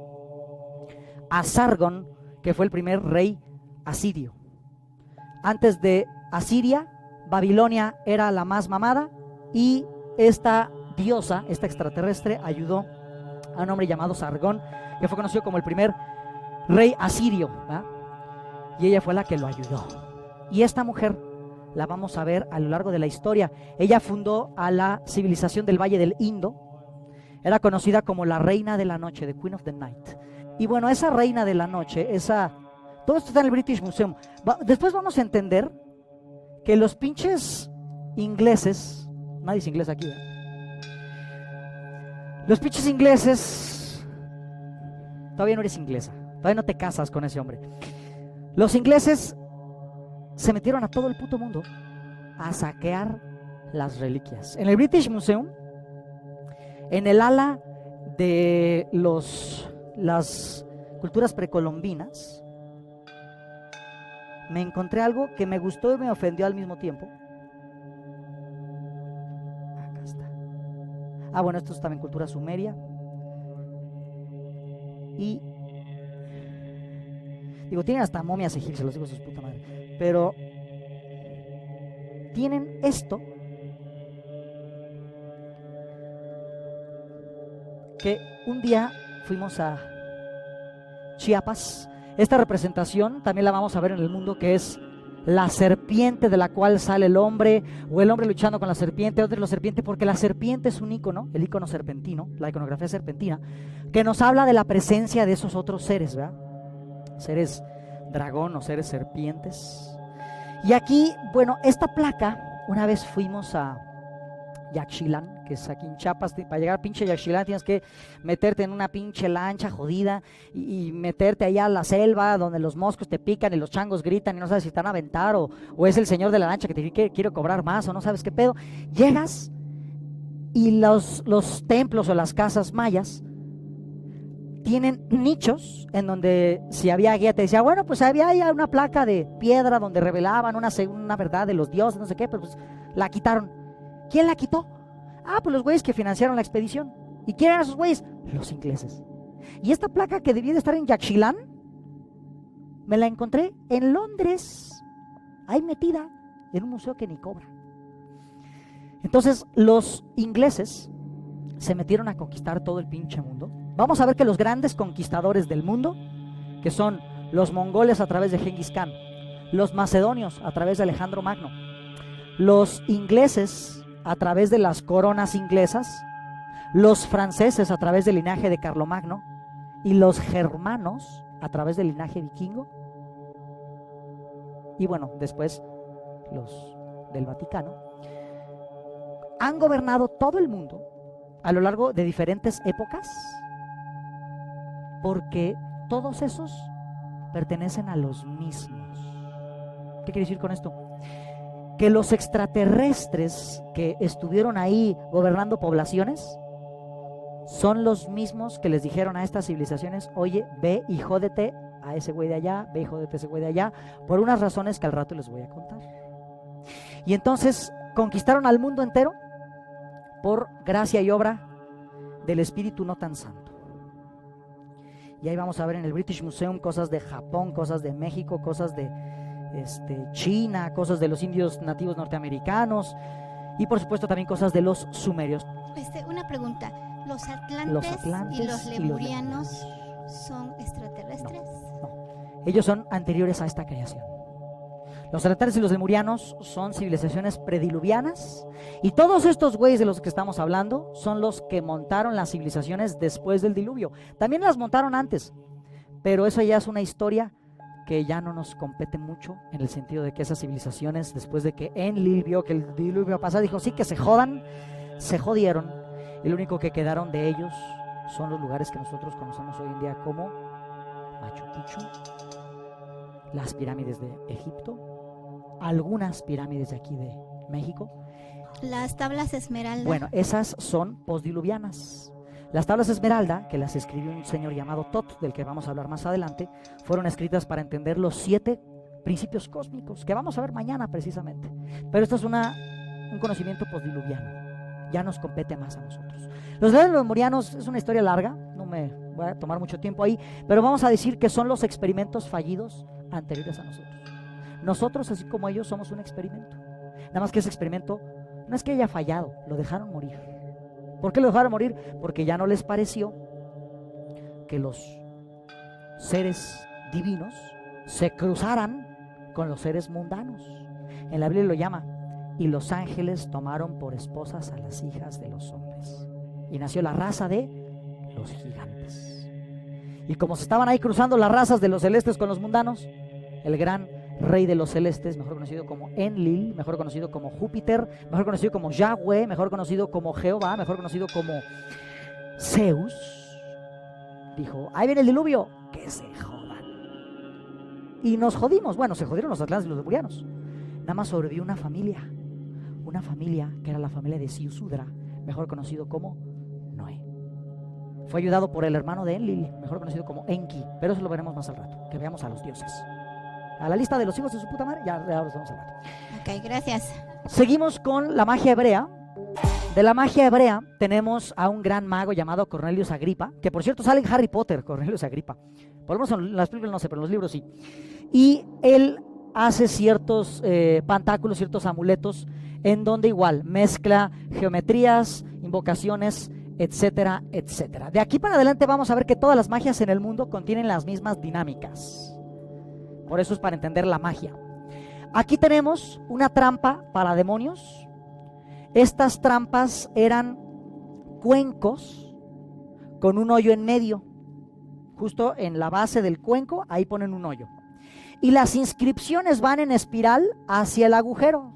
a Sargón, que fue el primer rey asirio. Antes de Asiria, Babilonia era la más mamada, y esta diosa, esta extraterrestre, ayudó a un hombre llamado Sargón, que fue conocido como el primer rey asirio, ¿verdad? Y ella fue la que lo ayudó. Y esta mujer la vamos a ver a lo largo de la historia. Ella fundó a la civilización del Valle del Indo. Era conocida como la reina de la noche, the Queen of the Night. Y bueno, esa reina de la noche, todo esto está en el British Museum. Después vamos a entender que los pinches ingleses, nadie es inglés aquí, ¿eh? Los pinches ingleses, todavía no eres inglesa, todavía no te casas con ese hombre. Los ingleses se metieron a todo el puto mundo a saquear las reliquias. En el British Museum, en el ala de las culturas precolombinas, me encontré algo que me gustó y me ofendió al mismo tiempo. Acá está. Bueno, esto está en cultura sumeria. Y digo, tienen hasta momias egipcias, los digo sus puta madre. Pero tienen esto que un día fuimos a Chiapas. Esta representación también la vamos a ver en el mundo, que es la serpiente de la cual sale el hombre, o el hombre luchando con la serpiente, otra es la serpiente, porque la serpiente es un ícono, el ícono serpentino, la iconografía serpentina, que nos habla de la presencia de esos otros seres, ¿verdad? Seres dragón o seres serpientes. Y aquí, bueno, esta placa, una vez fuimos a Yaxchilán, que es aquí en Chiapas. Para llegar a pinche Yaxchilán tienes que meterte en una pinche lancha jodida y meterte allá a la selva donde los moscos te pican y los changos gritan y no sabes si están a aventar o es el señor de la lancha que te dice que quiere cobrar más o no sabes qué pedo. Llegas y los templos o las casas mayas tienen nichos en donde si había guía te decía, bueno, pues había ya una placa de piedra donde revelaban una verdad de los dioses, no sé qué, pero pues la quitaron. ¿Quién la quitó? Pues los güeyes que financiaron la expedición. ¿Y quién eran esos güeyes? Los ingleses. Y esta placa que debía de estar en Yaxchilán, me la encontré en Londres, ahí metida en un museo que ni cobra. Entonces los ingleses se metieron a conquistar todo el pinche mundo. Vamos a ver que los grandes conquistadores del mundo, que son los mongoles a través de Genghis Khan, los macedonios a través de Alejandro Magno, los ingleses a través de las coronas inglesas, los franceses a través del linaje de Carlomagno y los germanos a través del linaje vikingo, y bueno, después los del Vaticano, han gobernado todo el mundo a lo largo de diferentes épocas, porque todos esos pertenecen a los mismos. ¿Qué quiere decir con esto? Que los extraterrestres que estuvieron ahí gobernando poblaciones son los mismos que les dijeron a estas civilizaciones: oye, ve y jódete a ese güey de allá, ve y jódete a ese güey de allá, por unas razones que al rato les voy a contar. Y entonces conquistaron al mundo entero por gracia y obra del Espíritu no tan santo. Y ahí vamos a ver en el British Museum cosas de Japón, cosas de México, cosas de China, cosas de los indios nativos norteamericanos y por supuesto también cosas de los sumerios. Una pregunta, ¿los atlantes y los lemurianos son extraterrestres? No, ellos son anteriores a esta creación. Los atlantes y los lemurianos son civilizaciones prediluvianas y todos estos güeyes de los que estamos hablando son los que montaron las civilizaciones después del diluvio. También las montaron antes, pero eso ya es una historia que ya no nos compete mucho, en el sentido de que esas civilizaciones, después de que Enlil vio que el diluvio pasaba, dijo sí, que se jodan, se jodieron, y lo único que quedaron de ellos son los lugares que nosotros conocemos hoy en día como Machu Picchu, las pirámides de Egipto, algunas pirámides de aquí de México. Las tablas Esmeralda. Bueno, esas son postdiluvianas. Las tablas Esmeralda, que las escribió un señor llamado Tot, del que vamos a hablar más adelante, fueron escritas para entender los 7 principios cósmicos, que vamos a ver mañana precisamente. Pero esto es un conocimiento postdiluviano, ya nos compete más a nosotros. Los lemurianos es una historia larga, no me voy a tomar mucho tiempo ahí, pero vamos a decir que son los experimentos fallidos anteriores a nosotros. Nosotros, así como ellos, somos un experimento. Nada más que ese experimento no es que haya fallado, lo dejaron morir. ¿Por qué lo dejaron morir? Porque ya no les pareció que los seres divinos se cruzaran con los seres mundanos. En la Biblia lo llama: y los ángeles tomaron por esposas a las hijas de los hombres. Y nació la raza de los gigantes. Y como se estaban ahí cruzando las razas de los celestes con los mundanos, el gran rey de los celestes, mejor conocido como Enlil, mejor conocido como Júpiter, mejor conocido como Yahweh, mejor conocido como Jehová, mejor conocido como Zeus, dijo: ahí viene el diluvio, que se jodan. Y nos jodimos. Bueno, se jodieron los atlantes y los lemurianos. Nada más sobrevivió una familia que era la familia de Ziusudra, mejor conocido como Noé. Fue ayudado por el hermano de Enlil, mejor conocido como Enki, pero eso lo veremos más al rato, que veamos a los dioses. A la lista de los hijos de su puta madre, ya ahora estamos al rato. Ok, gracias. Seguimos con la magia hebrea. De la magia hebrea tenemos a un gran mago llamado Cornelius Agripa, que por cierto sale en Harry Potter, Cornelius Agripa. Por lo menos en las películas no sé, pero en los libros sí. Y él hace ciertos pantáculos, ciertos amuletos, en donde igual mezcla geometrías, invocaciones, etcétera, etcétera. De aquí para adelante vamos a ver que todas las magias en el mundo contienen las mismas dinámicas. Por eso es para entender la magia. Aquí tenemos una trampa para demonios. Estas trampas eran cuencos con un hoyo en medio. Justo en la base del cuenco, ahí ponen un hoyo. Y las inscripciones van en espiral hacia el agujero.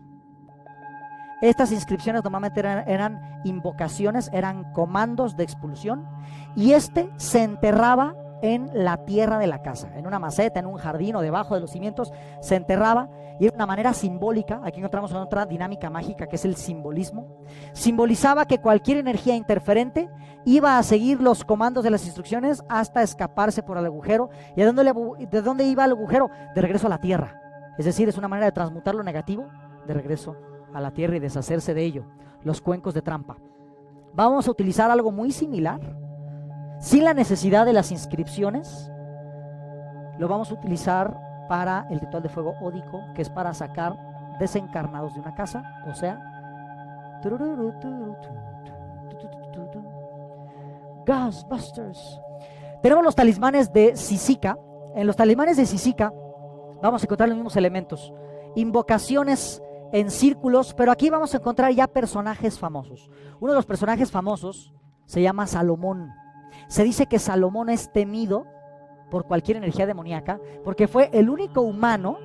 Estas inscripciones normalmente eran invocaciones, eran comandos de expulsión. Y se enterraba en la tierra de la casa, en una maceta, en un jardín o debajo de los cimientos, se enterraba, y de una manera simbólica. Aquí encontramos otra dinámica mágica que es el simbolismo. Simbolizaba que cualquier energía interferente iba a seguir los comandos de las instrucciones hasta escaparse por el agujero. ¿Y de dónde iba el agujero? De regreso a la tierra. Es decir, es una manera de transmutar lo negativo de regreso a la tierra y deshacerse de ello. Los cuencos de trampa. Vamos a utilizar algo muy similar, sin la necesidad de las inscripciones. Lo vamos a utilizar para el ritual de fuego ódico, que es para sacar desencarnados de una casa, o sea, Ghostbusters. Tenemos los talismanes de Sisica. En los talismanes de Sisica vamos a encontrar los mismos elementos, invocaciones en círculos, pero aquí vamos a encontrar ya personajes famosos. Uno de los personajes famosos se llama Salomón. Se dice que Salomón es temido por cualquier energía demoníaca porque fue el único humano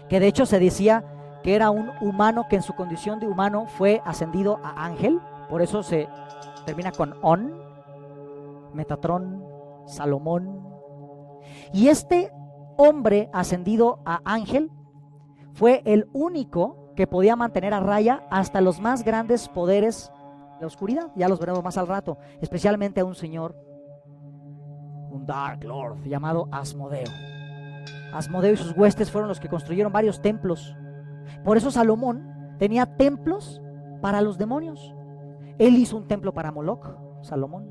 que, de hecho, se decía que era un humano que en su condición de humano fue ascendido a ángel. Por eso se termina con On, Metatrón, Salomón. Y este hombre ascendido a ángel fue el único que podía mantener a raya hasta los más grandes poderes la oscuridad. Ya los veremos más al rato, especialmente a un señor, un Dark Lord llamado Asmodeo. Asmodeo y sus huestes fueron los que construyeron varios templos. Por eso Salomón tenía templos para los demonios. Él hizo un templo para Moloch, Salomón.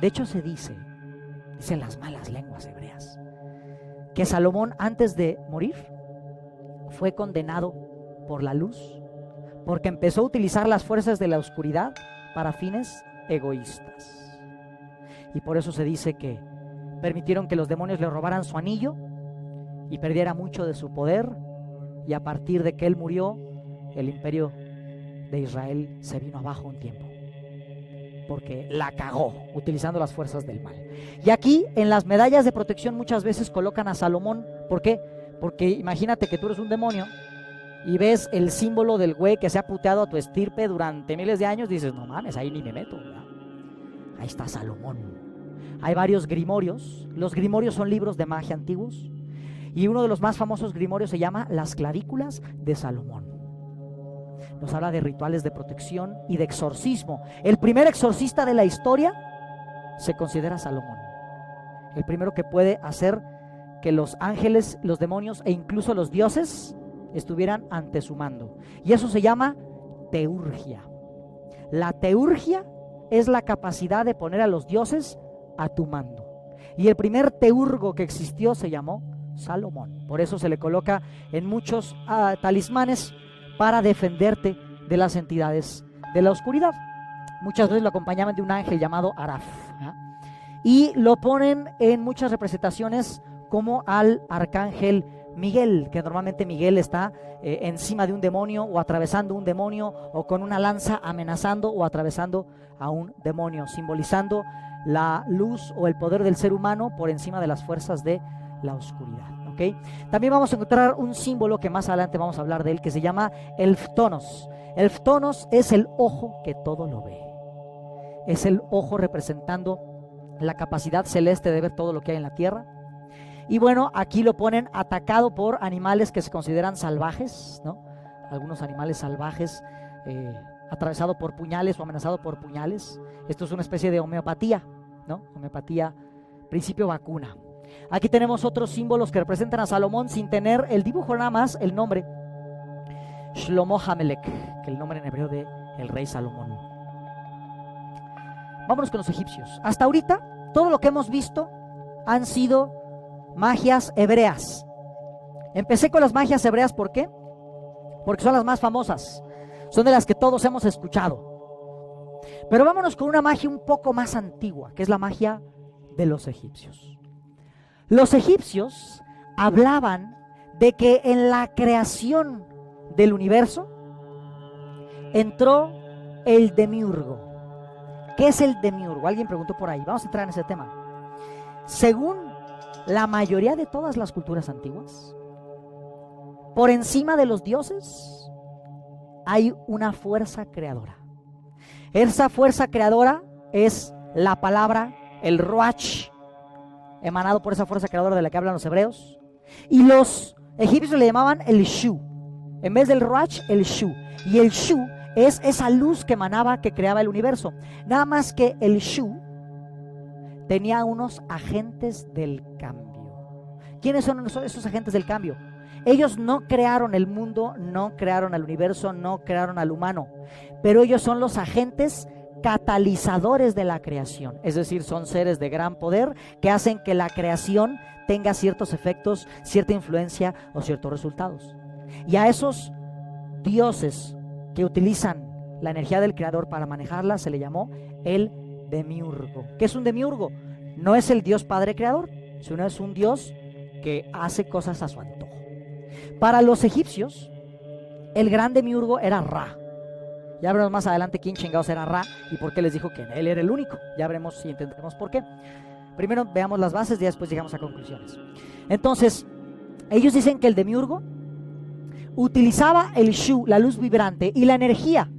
De hecho se dicen las malas lenguas hebreas, que Salomón antes de morir fue condenado por la luz, porque empezó a utilizar las fuerzas de la oscuridad para fines egoístas. Y por eso se dice que permitieron que los demonios le robaran su anillo y perdiera mucho de su poder, y a partir de que él murió, el imperio de Israel se vino abajo un tiempo, porque la cagó utilizando las fuerzas del mal. Y aquí en las medallas de protección muchas veces colocan a Salomón. ¿Por qué? Porque imagínate que tú eres un demonio y ves el símbolo del güey que se ha puteado a tu estirpe durante miles de años, dices, no mames, ahí ni me meto, ¿verdad? Ahí está Salomón. Hay varios grimorios. Los grimorios son libros de magia antiguos, y uno de los más famosos grimorios se llama Las Clavículas de Salomón. Nos habla de rituales de protección y de exorcismo. El primer exorcista de la historia se considera Salomón, el primero que puede hacer que los ángeles, los demonios e incluso los dioses estuvieran ante su mando. Y eso se llama teurgia. La teurgia es la capacidad de poner a los dioses a tu mando. Y el primer teurgo que existió se llamó Salomón. Por eso se le coloca en muchos talismanes para defenderte de las entidades de la oscuridad. Muchas veces lo acompañaban de un ángel llamado Araf, ¿eh? Y lo ponen en muchas representaciones como al arcángel Miguel, que normalmente Miguel está encima de un demonio o atravesando un demonio, o con una lanza amenazando o atravesando a un demonio, simbolizando la luz o el poder del ser humano por encima de las fuerzas de la oscuridad. ¿Okay? También vamos a encontrar un símbolo que más adelante vamos a hablar de él, que se llama el Phtonos. El Phtonos es el ojo que todo lo ve. Es el ojo representando la capacidad celeste de ver todo lo que hay en la tierra. Y bueno, aquí lo ponen atacado por animales que se consideran salvajes, ¿no? Algunos animales salvajes, atravesado por puñales o amenazado por puñales. Esto es una especie de homeopatía, ¿no? Homeopatía, principio vacuna. Aquí tenemos otros símbolos que representan a Salomón sin tener el dibujo, nada más el nombre. Shlomo Hamelech, que es el nombre en hebreo de el rey Salomón. Vámonos con los egipcios. Hasta ahorita, todo lo que hemos visto han sido magias hebreas. Empecé con las magias hebreas, ¿por qué? Porque son las más famosas, son de las que todos hemos escuchado. Pero vámonos con una magia un poco más antigua, que es la magia de los egipcios. Los egipcios hablaban de que en la creación del universo entró el demiurgo. ¿Qué es el demiurgo? Alguien preguntó por ahí. Vamos a entrar en ese tema. Según la mayoría de todas las culturas antiguas, por encima de los dioses hay una fuerza creadora. Esa fuerza creadora es la palabra, el Ruach, emanado por esa fuerza creadora de la que hablan los hebreos. Y los egipcios le llamaban el Shu. En vez del Ruach, el Shu. Y el Shu es esa luz que emanaba, que creaba el universo. Nada más que el Shu tenía unos agentes del cambio. ¿Quiénes son esos agentes del cambio? Ellos no crearon el mundo, no crearon al universo, no crearon al humano, pero ellos son los agentes catalizadores de la creación. Es decir, son seres de gran poder que hacen que la creación tenga ciertos efectos, cierta influencia o ciertos resultados. Y a esos dioses que utilizan la energía del creador para manejarla se le llamó el demiurgo. ¿Qué es un demiurgo? No es el Dios Padre creador, sino es un Dios que hace cosas a su antojo. Para los egipcios, el gran demiurgo era Ra. Ya veremos más adelante quién chingados era Ra y por qué les dijo que él era el único. Ya veremos si entendemos por qué. Primero veamos las bases y después llegamos a conclusiones. Entonces, ellos dicen que el demiurgo utilizaba el Shu, la luz vibrante, y la energía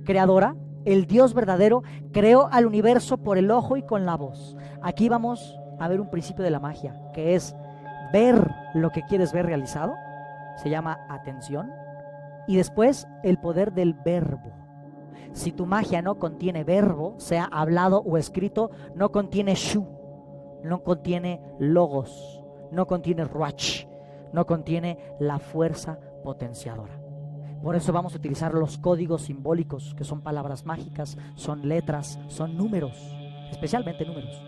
creadora. El Dios verdadero creó al universo por el ojo y con la voz. Aquí vamos a ver un principio de la magia, que es ver lo que quieres ver realizado. Se llama atención. Y después el poder del verbo. Si tu magia no contiene verbo, sea hablado o escrito, no contiene shu, no contiene logos, no contiene ruach, no contiene la fuerza potenciadora. Por eso vamos a utilizar los códigos simbólicos, que son palabras mágicas, son letras, son números, especialmente números.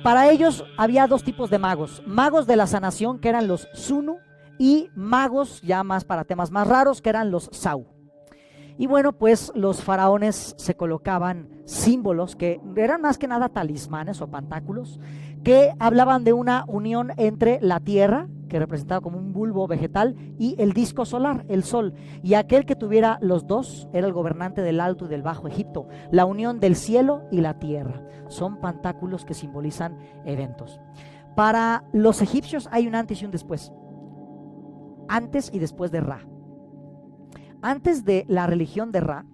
Para ellos había dos tipos de magos: magos de la sanación, que eran los Sunu, y magos ya más para temas más raros, que eran los Sau. Y bueno, pues los faraones se colocaban símbolos que eran más que nada talismanes o pantáculos, que hablaban de una unión entre la tierra, que representaba como un bulbo vegetal, y el disco solar, el sol. Y aquel que tuviera los dos era el gobernante del Alto y del Bajo Egipto, la unión del cielo y la tierra. Son pantáculos que simbolizan eventos. Para los egipcios hay un antes y un después. Antes y después de Ra. Antes de la religión de Ra,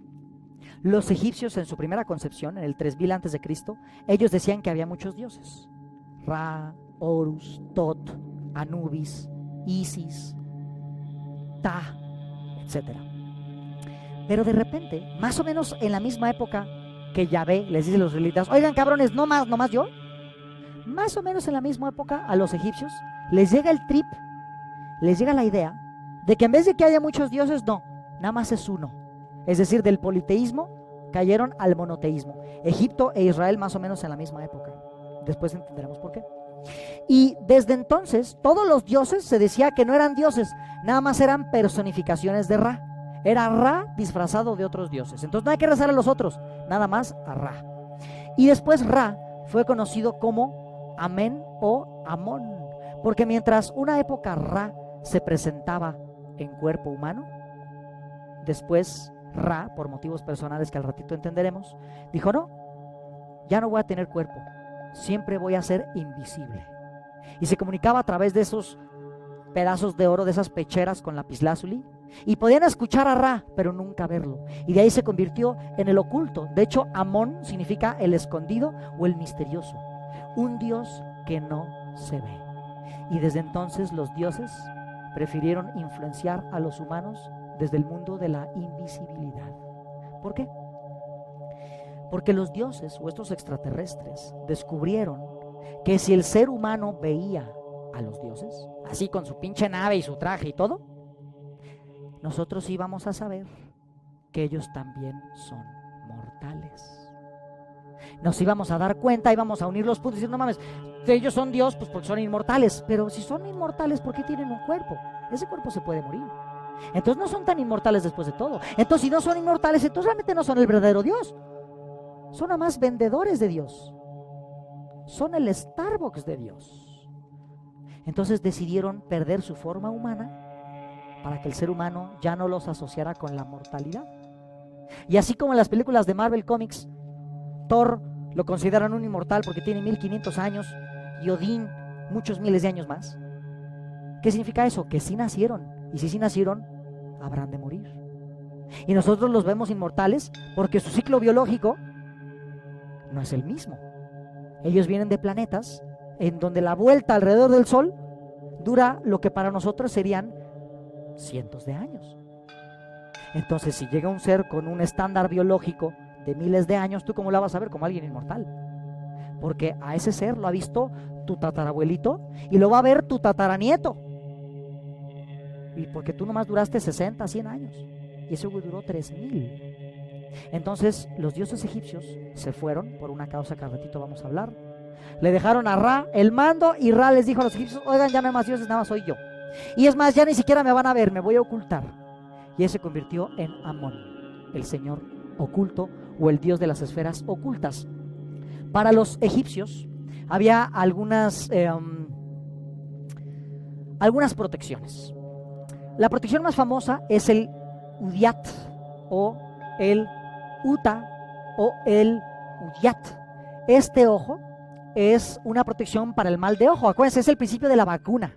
los egipcios en su primera concepción, en el 3000 antes de Cristo, ellos decían que había muchos dioses: Ra, Horus, Tot, Anubis, Isis, Ta, etc. Pero de repente, más o menos en la misma época que Yahvé les dice a los israelitas: oigan, cabrones, no más yo. Más o menos en la misma época a los egipcios les llega el trip, les llega la idea de que en vez de que haya muchos dioses, no, nada más es uno. Es decir, del politeísmo cayeron al monoteísmo. Egipto e Israel más o menos en la misma época. Después entenderemos por qué. Y desde entonces todos los dioses se decía que no eran dioses, nada más eran personificaciones de Ra. Era Ra disfrazado de otros dioses. Entonces no hay que rezar a los otros, nada más a Ra. Y después Ra fue conocido como Amén o Amón, porque mientras una época Ra se presentaba en cuerpo humano, después Ra, por motivos personales que al ratito entenderemos, dijo: no, ya no voy a tener cuerpo, siempre voy a ser invisible. Y se comunicaba a través de esos pedazos de oro, de esas pecheras con lapislázuli, y podían escuchar a Ra, pero nunca verlo. Y de ahí se convirtió en el oculto. De hecho, Amón significa el escondido o el misterioso, un dios que no se ve. Y desde entonces los dioses prefirieron influenciar a los humanos desde el mundo de la invisibilidad. ¿Por qué? Porque los dioses o estos extraterrestres descubrieron que si el ser humano veía a los dioses, así con su pinche nave y su traje y todo, nosotros íbamos a saber que ellos también son mortales. Nos íbamos a dar cuenta, íbamos a unir los puntos y decir: no mames, ellos son Dios, pues porque son inmortales. Pero si son inmortales, ¿por qué tienen un cuerpo? Ese cuerpo se puede morir. Entonces no son tan inmortales después de todo. Entonces si no son inmortales, entonces realmente no son el verdadero Dios. Son nada más vendedores de Dios. Son el Starbucks de Dios. Entonces decidieron perder su forma humana para que el ser humano ya no los asociara con la mortalidad. Y así como en las películas de Marvel Comics, Thor lo consideran un inmortal porque tiene 1500 años y Odín muchos miles de años más. ¿Qué significa eso? Que sí nacieron, y si sí nacieron, habrán de morir. Y nosotros los vemos inmortales porque su ciclo biológico no es el mismo. Ellos vienen de planetas en donde la vuelta alrededor del Sol dura lo que para nosotros serían cientos de años. Entonces, si llega un ser con un estándar biológico de miles de años, ¿tú cómo la vas a ver? Como alguien inmortal. Porque a ese ser lo ha visto tu tatarabuelito y lo va a ver tu tataranieto. Y porque tú nomás duraste 60, 100 años y ese güey duró 3000. Entonces los dioses egipcios se fueron por una causa que al ratito vamos a hablar. Le dejaron a Ra el mando y Ra les dijo a los egipcios: oigan, ya no hay más dioses, nada más soy yo. Y es más, ya ni siquiera me van a ver, me voy a ocultar. Y él se convirtió en Amón, el señor oculto o el dios de las esferas ocultas. Para los egipcios había algunas protecciones. La protección más famosa es el Udiat o el Uta o el Udiat. Este ojo es una protección para el mal de ojo. Acuérdense, es el principio de la vacuna.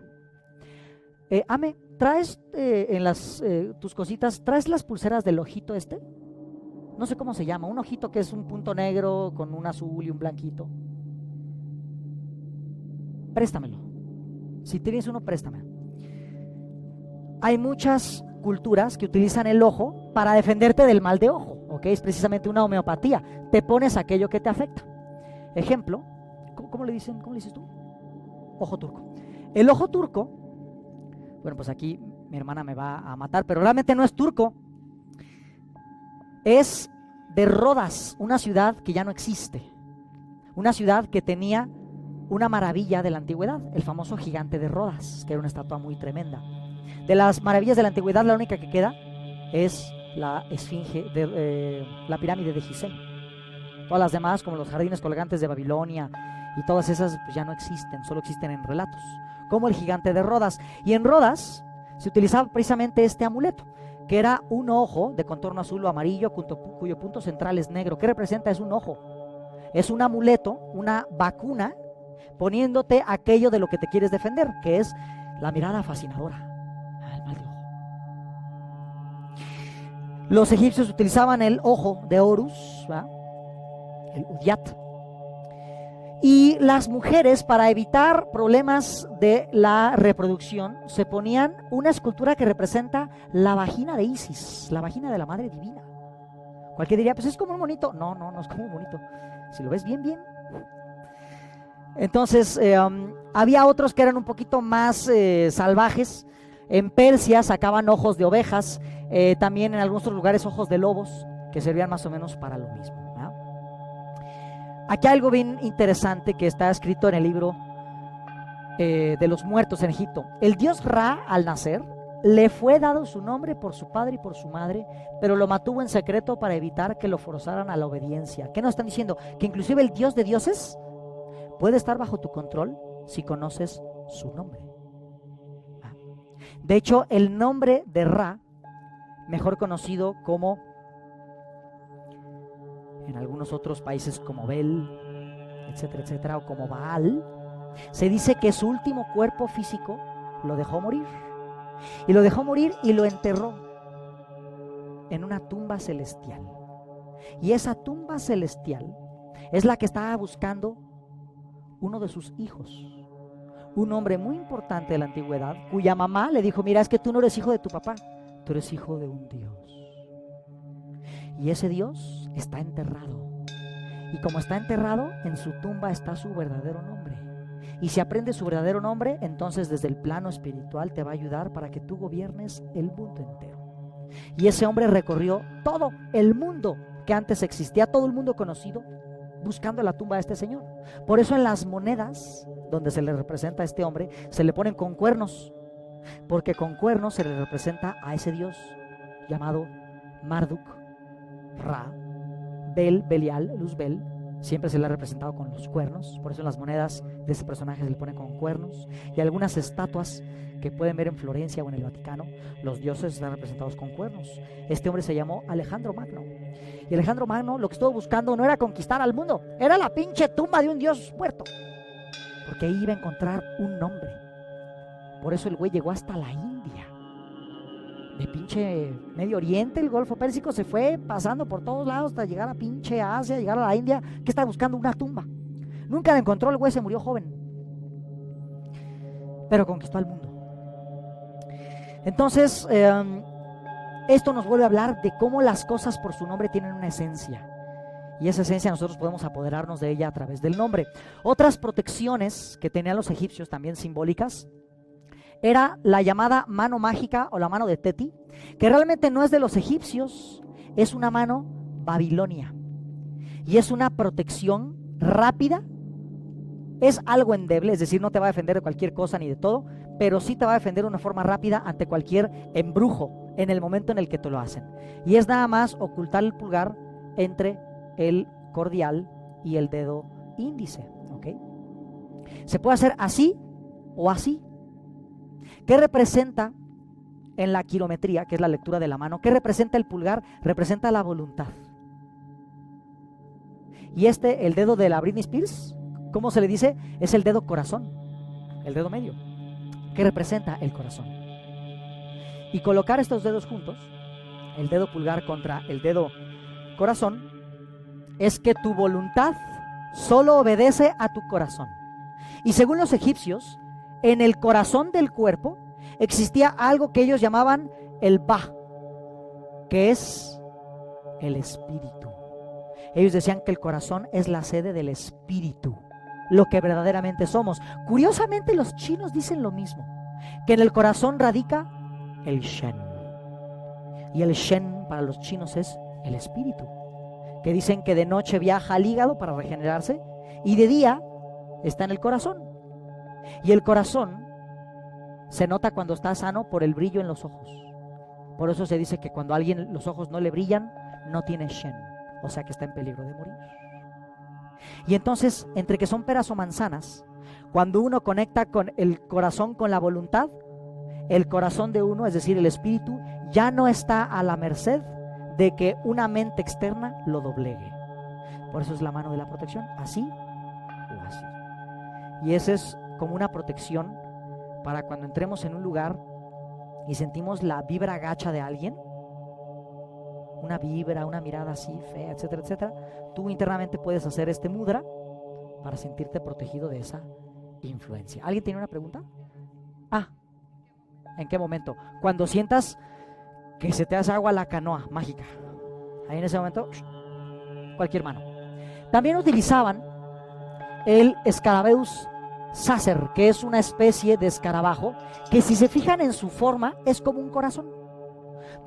Ame, ¿traes en tus cositas, traes las pulseras del ojito este? No sé cómo se llama, un ojito que es un punto negro con un azul y un blanquito. Préstamelo. Si tienes uno, préstamelo. Hay muchas culturas que utilizan el ojo para defenderte del mal de ojo, ¿ok? Es precisamente una homeopatía. Te pones aquello que te afecta. Ejemplo, ¿cómo le dices tú? Ojo turco. El ojo turco, bueno, pues aquí mi hermana me va a matar, pero realmente no es turco. Es de Rodas, una ciudad que ya no existe. Una ciudad que tenía una maravilla de la antigüedad, el famoso gigante de Rodas, que era una estatua muy tremenda. De las maravillas de la antigüedad, la única que queda es la esfinge, la pirámide de Gizeh. Todas las demás, como los jardines colgantes de Babilonia y todas esas, pues ya no existen, solo existen en relatos, como el gigante de Rodas. Y en Rodas se utilizaba precisamente este amuleto, que era un ojo de contorno azul o amarillo, cuyo punto central es negro. ¿Qué representa? Es un ojo. Es un amuleto, una vacuna, poniéndote aquello de lo que te quieres defender, que es la mirada fascinadora, el mal de ojo. Los egipcios utilizaban el ojo de Horus, ¿verdad? El Udiat. Y las mujeres, para evitar problemas de la reproducción, se ponían una escultura que representa la vagina de Isis, la vagina de la Madre Divina. Cualquiera diría, pues es como un monito. No, no es como un monito. Si lo ves bien. Entonces, había otros que eran un poquito más salvajes. En Persia sacaban ojos de ovejas, también en algunos otros lugares ojos de lobos, que servían más o menos para lo mismo. Aquí hay algo bien interesante que está escrito en el libro de los muertos en Egipto. El dios Ra, al nacer, le fue dado su nombre por su padre y por su madre, pero lo mantuvo en secreto para evitar que lo forzaran a la obediencia. ¿Qué nos están diciendo? Que inclusive el Dios de dioses puede estar bajo tu control si conoces su nombre. De hecho, el nombre de Ra, mejor conocido como, en algunos otros países como Bel, etcétera, etcétera, o como Baal, se dice que su último cuerpo físico lo dejó morir. Y lo dejó morir y lo enterró en una tumba celestial. Y esa tumba celestial es la que estaba buscando uno de sus hijos, un hombre muy importante de la antigüedad, cuya mamá le dijo: mira, es que tú no eres hijo de tu papá, tú eres hijo de un Dios. Y ese Dios está enterrado. Y como está enterrado, en su tumba está su verdadero nombre. Y si aprendes su verdadero nombre, entonces desde el plano espiritual te va a ayudar para que tú gobiernes el mundo entero. Y ese hombre recorrió todo el mundo que antes existía, todo el mundo conocido, buscando la tumba de este señor. Por eso en las monedas donde se le representa a este hombre, se le ponen con cuernos, porque con cuernos se le representa a ese Dios llamado Marduk, Ra, Bel, Belial, Luzbel. Siempre se le ha representado con los cuernos. Por eso en las monedas de ese personaje se le ponen con cuernos. Y algunas estatuas que pueden ver en Florencia o en el Vaticano, los dioses están representados con cuernos. Este hombre se llamó Alejandro Magno. Y Alejandro Magno lo que estuvo buscando no era conquistar al mundo, era la pinche tumba de un dios muerto, porque ahí iba a encontrar un nombre. Por eso el güey llegó hasta la India, de pinche Medio Oriente, el Golfo Pérsico, se fue pasando por todos lados hasta llegar a pinche Asia, llegar a la India, que estaba buscando una tumba. Nunca la encontró, el güey se murió joven, pero conquistó al mundo. Entonces, esto nos vuelve a hablar de cómo las cosas por su nombre tienen una esencia. Y esa esencia nosotros podemos apoderarnos de ella a través del nombre. Otras protecciones que tenían los egipcios, también simbólicas, era la llamada mano mágica o la mano de Teti, que realmente no es de los egipcios, es una mano babilonia. Y es una protección rápida, es algo endeble, es decir, no te va a defender de cualquier cosa ni de todo, pero sí te va a defender de una forma rápida ante cualquier embrujo en el momento en el que te lo hacen. Y es nada más ocultar el pulgar entre el cordial y el dedo índice, ¿ok? Se puede hacer así o así. ¿Qué representa en la quirometría, que es la lectura de la mano? ¿Qué representa el pulgar? Representa la voluntad. Y el dedo de la Britney Spears, ¿cómo se le dice? Es el dedo corazón, el dedo medio, que representa el corazón. Y colocar estos dedos juntos, el dedo pulgar contra el dedo corazón, es que tu voluntad solo obedece a tu corazón. Y según los egipcios, en el corazón del cuerpo existía algo que ellos llamaban el Ba, que es el espíritu. Ellos decían que el corazón es la sede del espíritu, lo que verdaderamente somos. Curiosamente, los chinos dicen lo mismo, que en el corazón radica el Shen. Y el Shen para los chinos es el espíritu, que dicen que de noche viaja al hígado para regenerarse y de día está en el corazón. Y el corazón se nota cuando está sano por el brillo en los ojos. Por eso se dice que cuando a alguien los ojos no le brillan, no tiene Shen, o sea que está en peligro de morir. Y entonces, entre que son peras o manzanas, cuando uno conecta con el corazón con la voluntad, el corazón de uno, es decir, el espíritu, ya no está a la merced de que una mente externa lo doblegue. Por eso es la mano de la protección, así o así. Y esa es como una protección para cuando entremos en un lugar y sentimos la vibra gacha de alguien, una vibra, una mirada así fea, etcétera, etcétera, tú internamente puedes hacer este mudra para sentirte protegido de esa influencia. ¿Alguien tiene una pregunta? ¿En qué momento? Cuando sientas que se te hace agua la canoa mágica. Ahí en ese momento, cualquier mano. También utilizaban el Scarabeus sacer, que es una especie de escarabajo que, si se fijan en su forma, es como un corazón.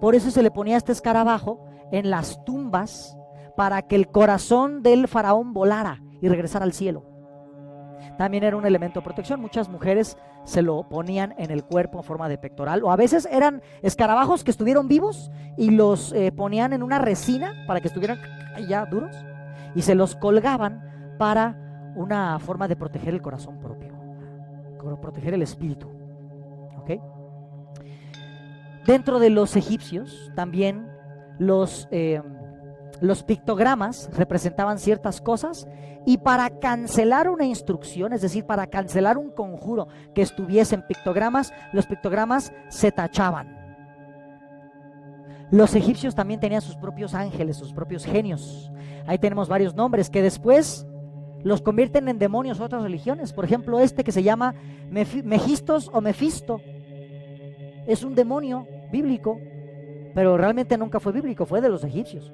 Por eso se le ponía este escarabajo en las tumbas para que el corazón del faraón volara y regresara al cielo. También era un elemento de protección. Muchas mujeres se lo ponían en el cuerpo en forma de pectoral, o a veces eran escarabajos que estuvieron vivos y los ponían en una resina para que estuvieran ya duros y se los colgaban para una forma de proteger el corazón propio, proteger el espíritu. ¿Ok? Dentro de los egipcios también los pictogramas representaban ciertas cosas, y para cancelar una instrucción, es decir, para cancelar un conjuro que estuviese en pictogramas, los pictogramas se tachaban. Los egipcios también tenían sus propios ángeles, sus propios genios. Ahí tenemos varios nombres que después los convierten en demonios de otras religiones. Por ejemplo, este que se llama Megistos o Mefisto es un demonio bíblico, pero realmente nunca fue bíblico, fue de los egipcios.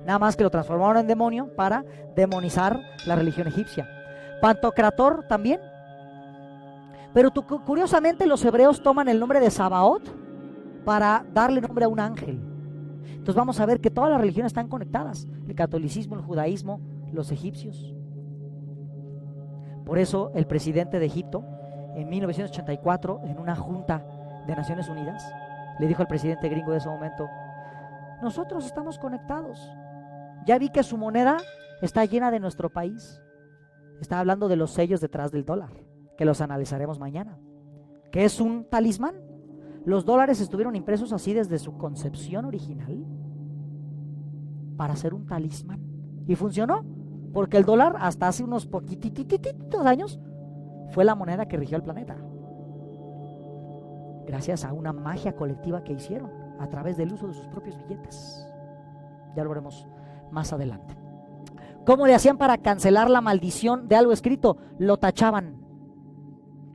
Nada más que lo transformaron en demonio para demonizar la religión egipcia. Pantocrator también. Pero curiosamente los hebreos toman el nombre de Sabaoth para darle nombre a un ángel. Entonces vamos a ver que todas las religiones están conectadas. El catolicismo, el judaísmo, los egipcios. Por eso el presidente de Egipto, en 1984, en una junta de Naciones Unidas, le dijo al presidente gringo de ese momento: nosotros estamos conectados. Ya vi que su moneda está llena de nuestro país. Está hablando de los sellos detrás del dólar, que los analizaremos mañana, que es un talismán. Los dólares estuvieron impresos así desde su concepción original para ser un talismán, y funcionó, porque el dólar hasta hace unos poquititos años fue la moneda que rigió el planeta, gracias a una magia colectiva que hicieron a través del uso de sus propios billetes. Ya lo veremos más adelante. ¿Cómo le hacían para cancelar la maldición de algo escrito? Lo tachaban.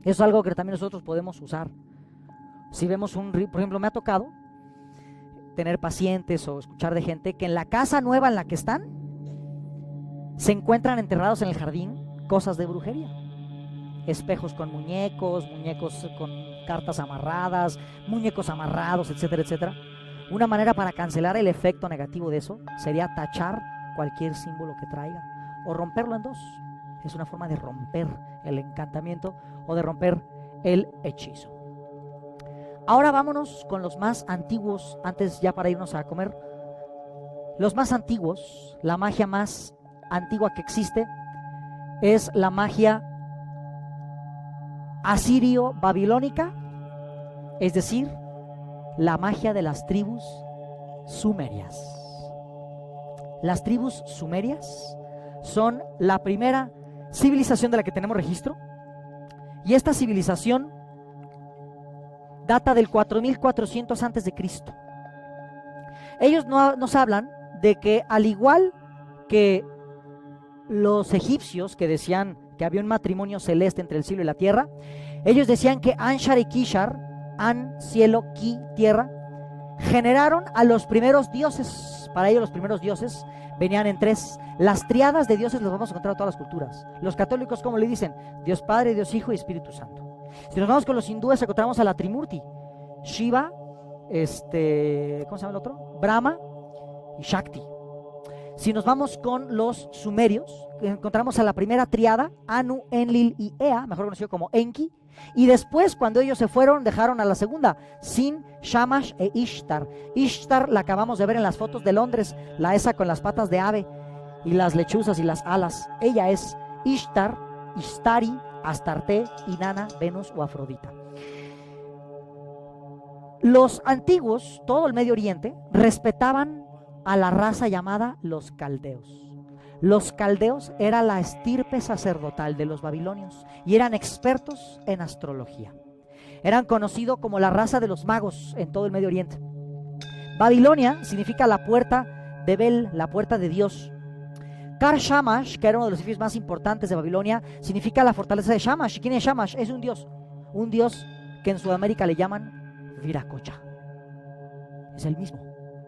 Eso es algo que también nosotros podemos usar. Si vemos por ejemplo, me ha tocado tener pacientes o escuchar de gente que en la casa nueva en la que están se encuentran enterrados en el jardín cosas de brujería. Espejos con muñecos, muñecos con cartas amarradas, muñecos amarrados, etcétera, etcétera. Una manera para cancelar el efecto negativo de eso sería tachar cualquier símbolo que traiga o romperlo en dos. Es una forma de romper el encantamiento o de romper el hechizo. Ahora vámonos con los más antiguos, antes ya para irnos a comer. Los más antiguos, la magia más antigua que existe es la magia asirio-babilónica, es decir, la magia de las tribus sumerias. Las tribus sumerias son la primera civilización de la que tenemos registro, y esta civilización data del 4400 antes de Cristo. Ellos nos hablan de que, al igual que los egipcios, que decían que había un matrimonio celeste entre el cielo y la tierra, ellos decían que Anshar y Kishar, An, cielo, Ki, tierra, generaron a los primeros dioses. Para ellos los primeros dioses venían en tres. Las triadas de dioses las vamos a encontrar en todas las culturas. Los católicos, ¿cómo le dicen? Dios Padre, Dios Hijo y Espíritu Santo. Si nos vamos con los hindúes, encontramos a la Trimurti: Shiva, ¿cómo se llama el otro? Brahma y Shakti. Si nos vamos con los sumerios, encontramos a la primera triada, Anu, Enlil y Ea, mejor conocido como Enki. Y después, cuando ellos se fueron, dejaron a la segunda, Sin, Shamash e Ishtar. Ishtar la acabamos de ver en las fotos de Londres, la esa con las patas de ave y las lechuzas y las alas. Ella es Ishtar, Istari, Astarte, Inanna, Venus o Afrodita. Los antiguos, todo el Medio Oriente, respetaban a la raza llamada los caldeos. Los caldeos era la estirpe sacerdotal de los babilonios y eran expertos en astrología. Eran conocidos como la raza de los magos en todo el Medio Oriente. Babilonia significa la puerta de Bel, la puerta de Dios. Kar Shamash, que era uno de los edificios más importantes de Babilonia, significa la fortaleza de Shamash. ¿Quién es Shamash? Es un dios que en Sudamérica le llaman Viracocha. Es el mismo,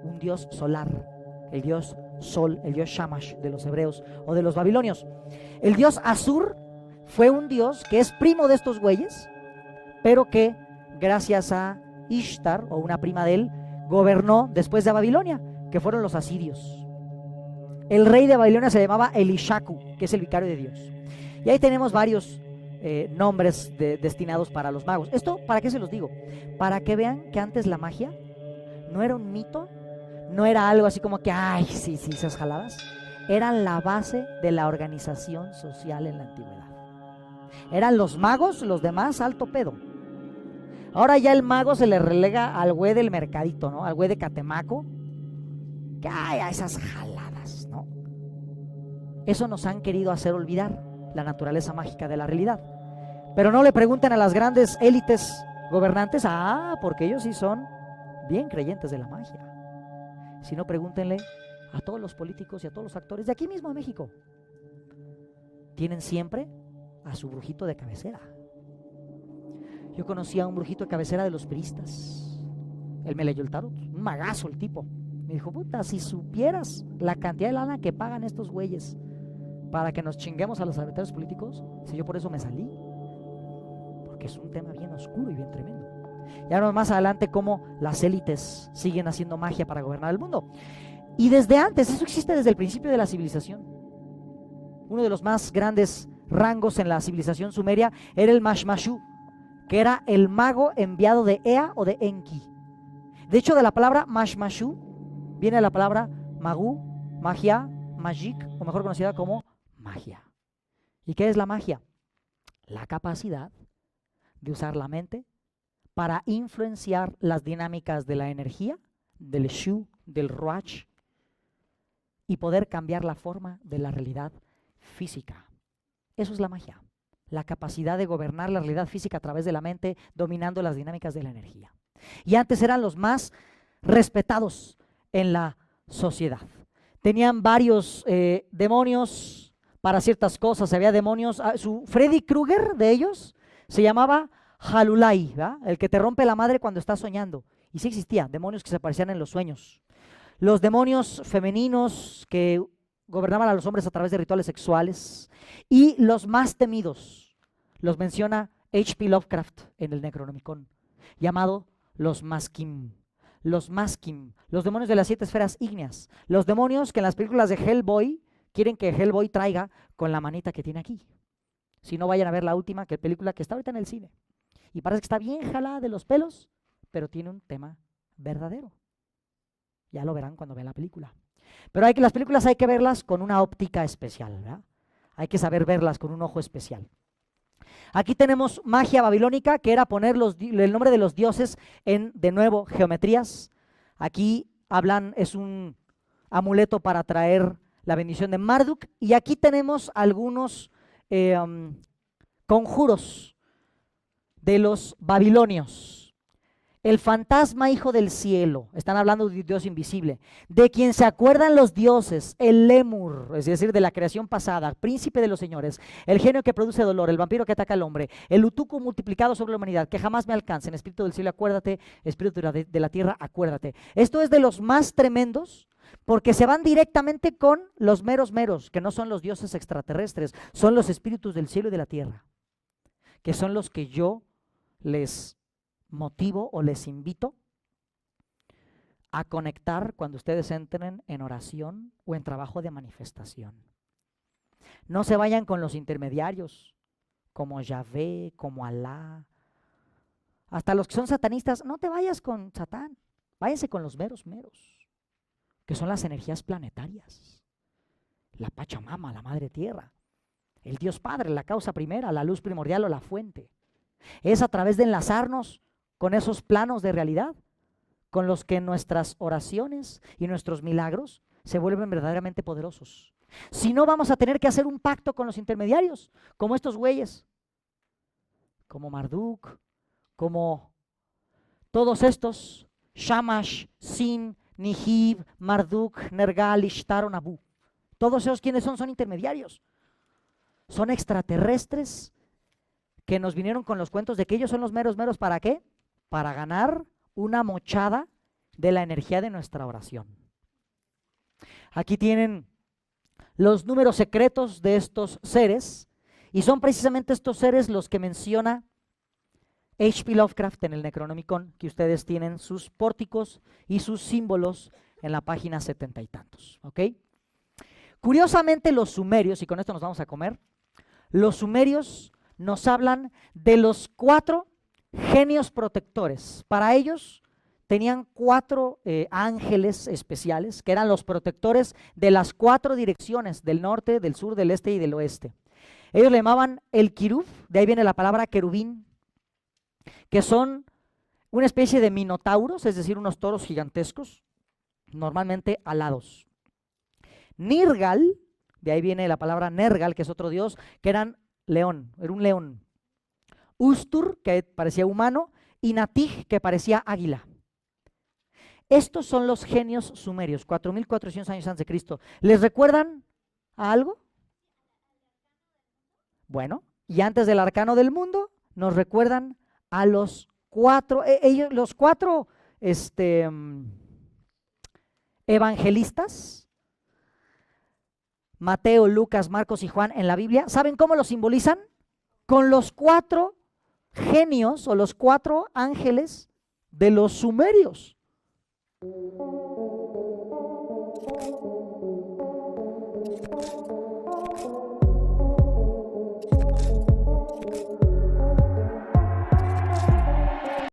un dios solar, el dios Sol, el dios Shamash de los hebreos o de los babilonios. El dios Asur fue un dios que es primo de estos güeyes, pero que gracias a Ishtar, o una prima de él, gobernó después de Babilonia, que fueron los asirios. El rey de Babilonia se llamaba Elishaku, que es el vicario de Dios. Y ahí tenemos varios nombres destinados para los magos. ¿Esto para qué se los digo? Para que vean que antes la magia no era un mito, no era algo así como que, ay, sí, esas jaladas. Eran la base de la organización social en la antigüedad. Eran los magos, los demás, alto pedo. Ahora ya el mago se le relega al güey del mercadito, ¿no? Al güey de Catemaco. Que ay, a esas jaladas, ¿no? Eso nos han querido hacer olvidar la naturaleza mágica de la realidad. Pero no le pregunten a las grandes élites gobernantes, porque ellos sí son bien creyentes de la magia. Si no, pregúntenle a todos los políticos y a todos los actores de aquí mismo de México. Tienen siempre a su brujito de cabecera. Yo conocí a un brujito de cabecera de los priistas. Él me leyó el tarot, un magazo el tipo. Me dijo, puta, si supieras la cantidad de lana que pagan estos güeyes para que nos chinguemos a los adversarios políticos, si yo por eso me salí. Porque es un tema bien oscuro y bien tremendo. Y ahora más adelante cómo las élites siguen haciendo magia para gobernar el mundo. Y desde antes, eso existe desde el principio de la civilización. Uno de los más grandes rangos en la civilización sumeria era el Mashmashu, que era el mago enviado de Ea o de Enki. De hecho, de la palabra Mashmashu viene la palabra Magu, magia, magic, o mejor conocida como magia. ¿Y qué es la magia? La capacidad de usar la mente para influenciar las dinámicas de la energía, del Shu, del Ruach, y poder cambiar la forma de la realidad física. Eso es la magia, la capacidad de gobernar la realidad física a través de la mente, dominando las dinámicas de la energía. Y antes eran los más respetados en la sociedad. Tenían varios demonios para ciertas cosas, había demonios. Su Freddy Krueger de ellos se llamaba Halulai, ¿verdad? El que te rompe la madre cuando estás soñando. Y sí existía, demonios que se aparecían en los sueños. Los demonios femeninos que gobernaban a los hombres a través de rituales sexuales. Y los más temidos, los menciona H.P. Lovecraft en el Necronomicon, llamado los Maskim. Los Maskim, los demonios de las 7 esferas ígneas. Los demonios que en las películas de Hellboy quieren que Hellboy traiga con la manita que tiene aquí. Si no, vayan a ver la última película que está ahorita en el cine. Y parece que está bien jalada de los pelos, pero tiene un tema verdadero. Ya lo verán cuando vean la película. Pero las películas hay que verlas con una óptica especial, ¿verdad? Hay que saber verlas con un ojo especial. Aquí tenemos magia babilónica, que era poner el nombre de los dioses en, de nuevo, geometrías. Aquí es un amuleto para traer la bendición de Marduk. Y aquí tenemos algunos conjuros de los babilonios. el fantasma hijo del cielo, están hablando de Dios invisible, de quien se acuerdan los dioses, el Lemur, es decir, de la creación pasada, príncipe de los señores, el genio que produce dolor, el vampiro que ataca al hombre, el utuco multiplicado sobre la humanidad, que jamás me alcancen, espíritu del cielo, acuérdate, espíritu de la tierra, acuérdate. Esto es de los más tremendos, porque se van directamente con los meros meros, que no son los dioses extraterrestres, son los espíritus del cielo y de la tierra, que son los que yo les motivo o les invito a conectar cuando ustedes entren en oración o en trabajo de manifestación. No se vayan con los intermediarios, como Yahvé, como Alá. Hasta los que son satanistas, no te vayas con Satán, váyanse con los meros meros, que son las energías planetarias, la Pachamama, la Madre Tierra, el Dios Padre, la causa primera, la luz primordial o la fuente. Es a través de enlazarnos con esos planos de realidad, con los que nuestras oraciones y nuestros milagros se vuelven verdaderamente poderosos. Si no, vamos a tener que hacer un pacto con los intermediarios, como estos güeyes, como Marduk, como todos estos, Shamash, Sin, Nihib, Marduk, Nergal, Ishtar o Nabu. Todos esos, ¿quiénes son? Son intermediarios. Son extraterrestres que nos vinieron con los cuentos de que ellos son los meros meros. ¿Para qué? Para ganar una mochada de la energía de nuestra oración. Aquí tienen los números secretos de estos seres, y son precisamente estos seres los que menciona H.P. Lovecraft en el Necronomicon, que ustedes tienen sus pórticos y sus símbolos en la página 70 y tantos. ¿Ok? Curiosamente, los sumerios, y con esto nos vamos a comer, los sumerios nos hablan de los 4 genios protectores. Para ellos tenían 4 ángeles especiales, que eran los protectores de las 4 direcciones, del norte, del sur, del este y del oeste. Ellos le llamaban el quirub, de ahí viene la palabra querubín, que son una especie de minotauros, es decir, unos toros gigantescos, normalmente alados. Nirgal, de ahí viene la palabra Nergal, que es otro dios, que era un león. Ustur, que parecía humano, y Natig, que parecía águila. Estos son los genios sumerios, 4.400 años antes de Cristo. ¿Les recuerdan a algo? Bueno, y antes del arcano del mundo, nos recuerdan a los 4, los 4 evangelistas, Mateo, Lucas, Marcos y Juan en la Biblia. ¿Saben cómo los simbolizan? Con los 4 genios o los 4 ángeles de los sumerios.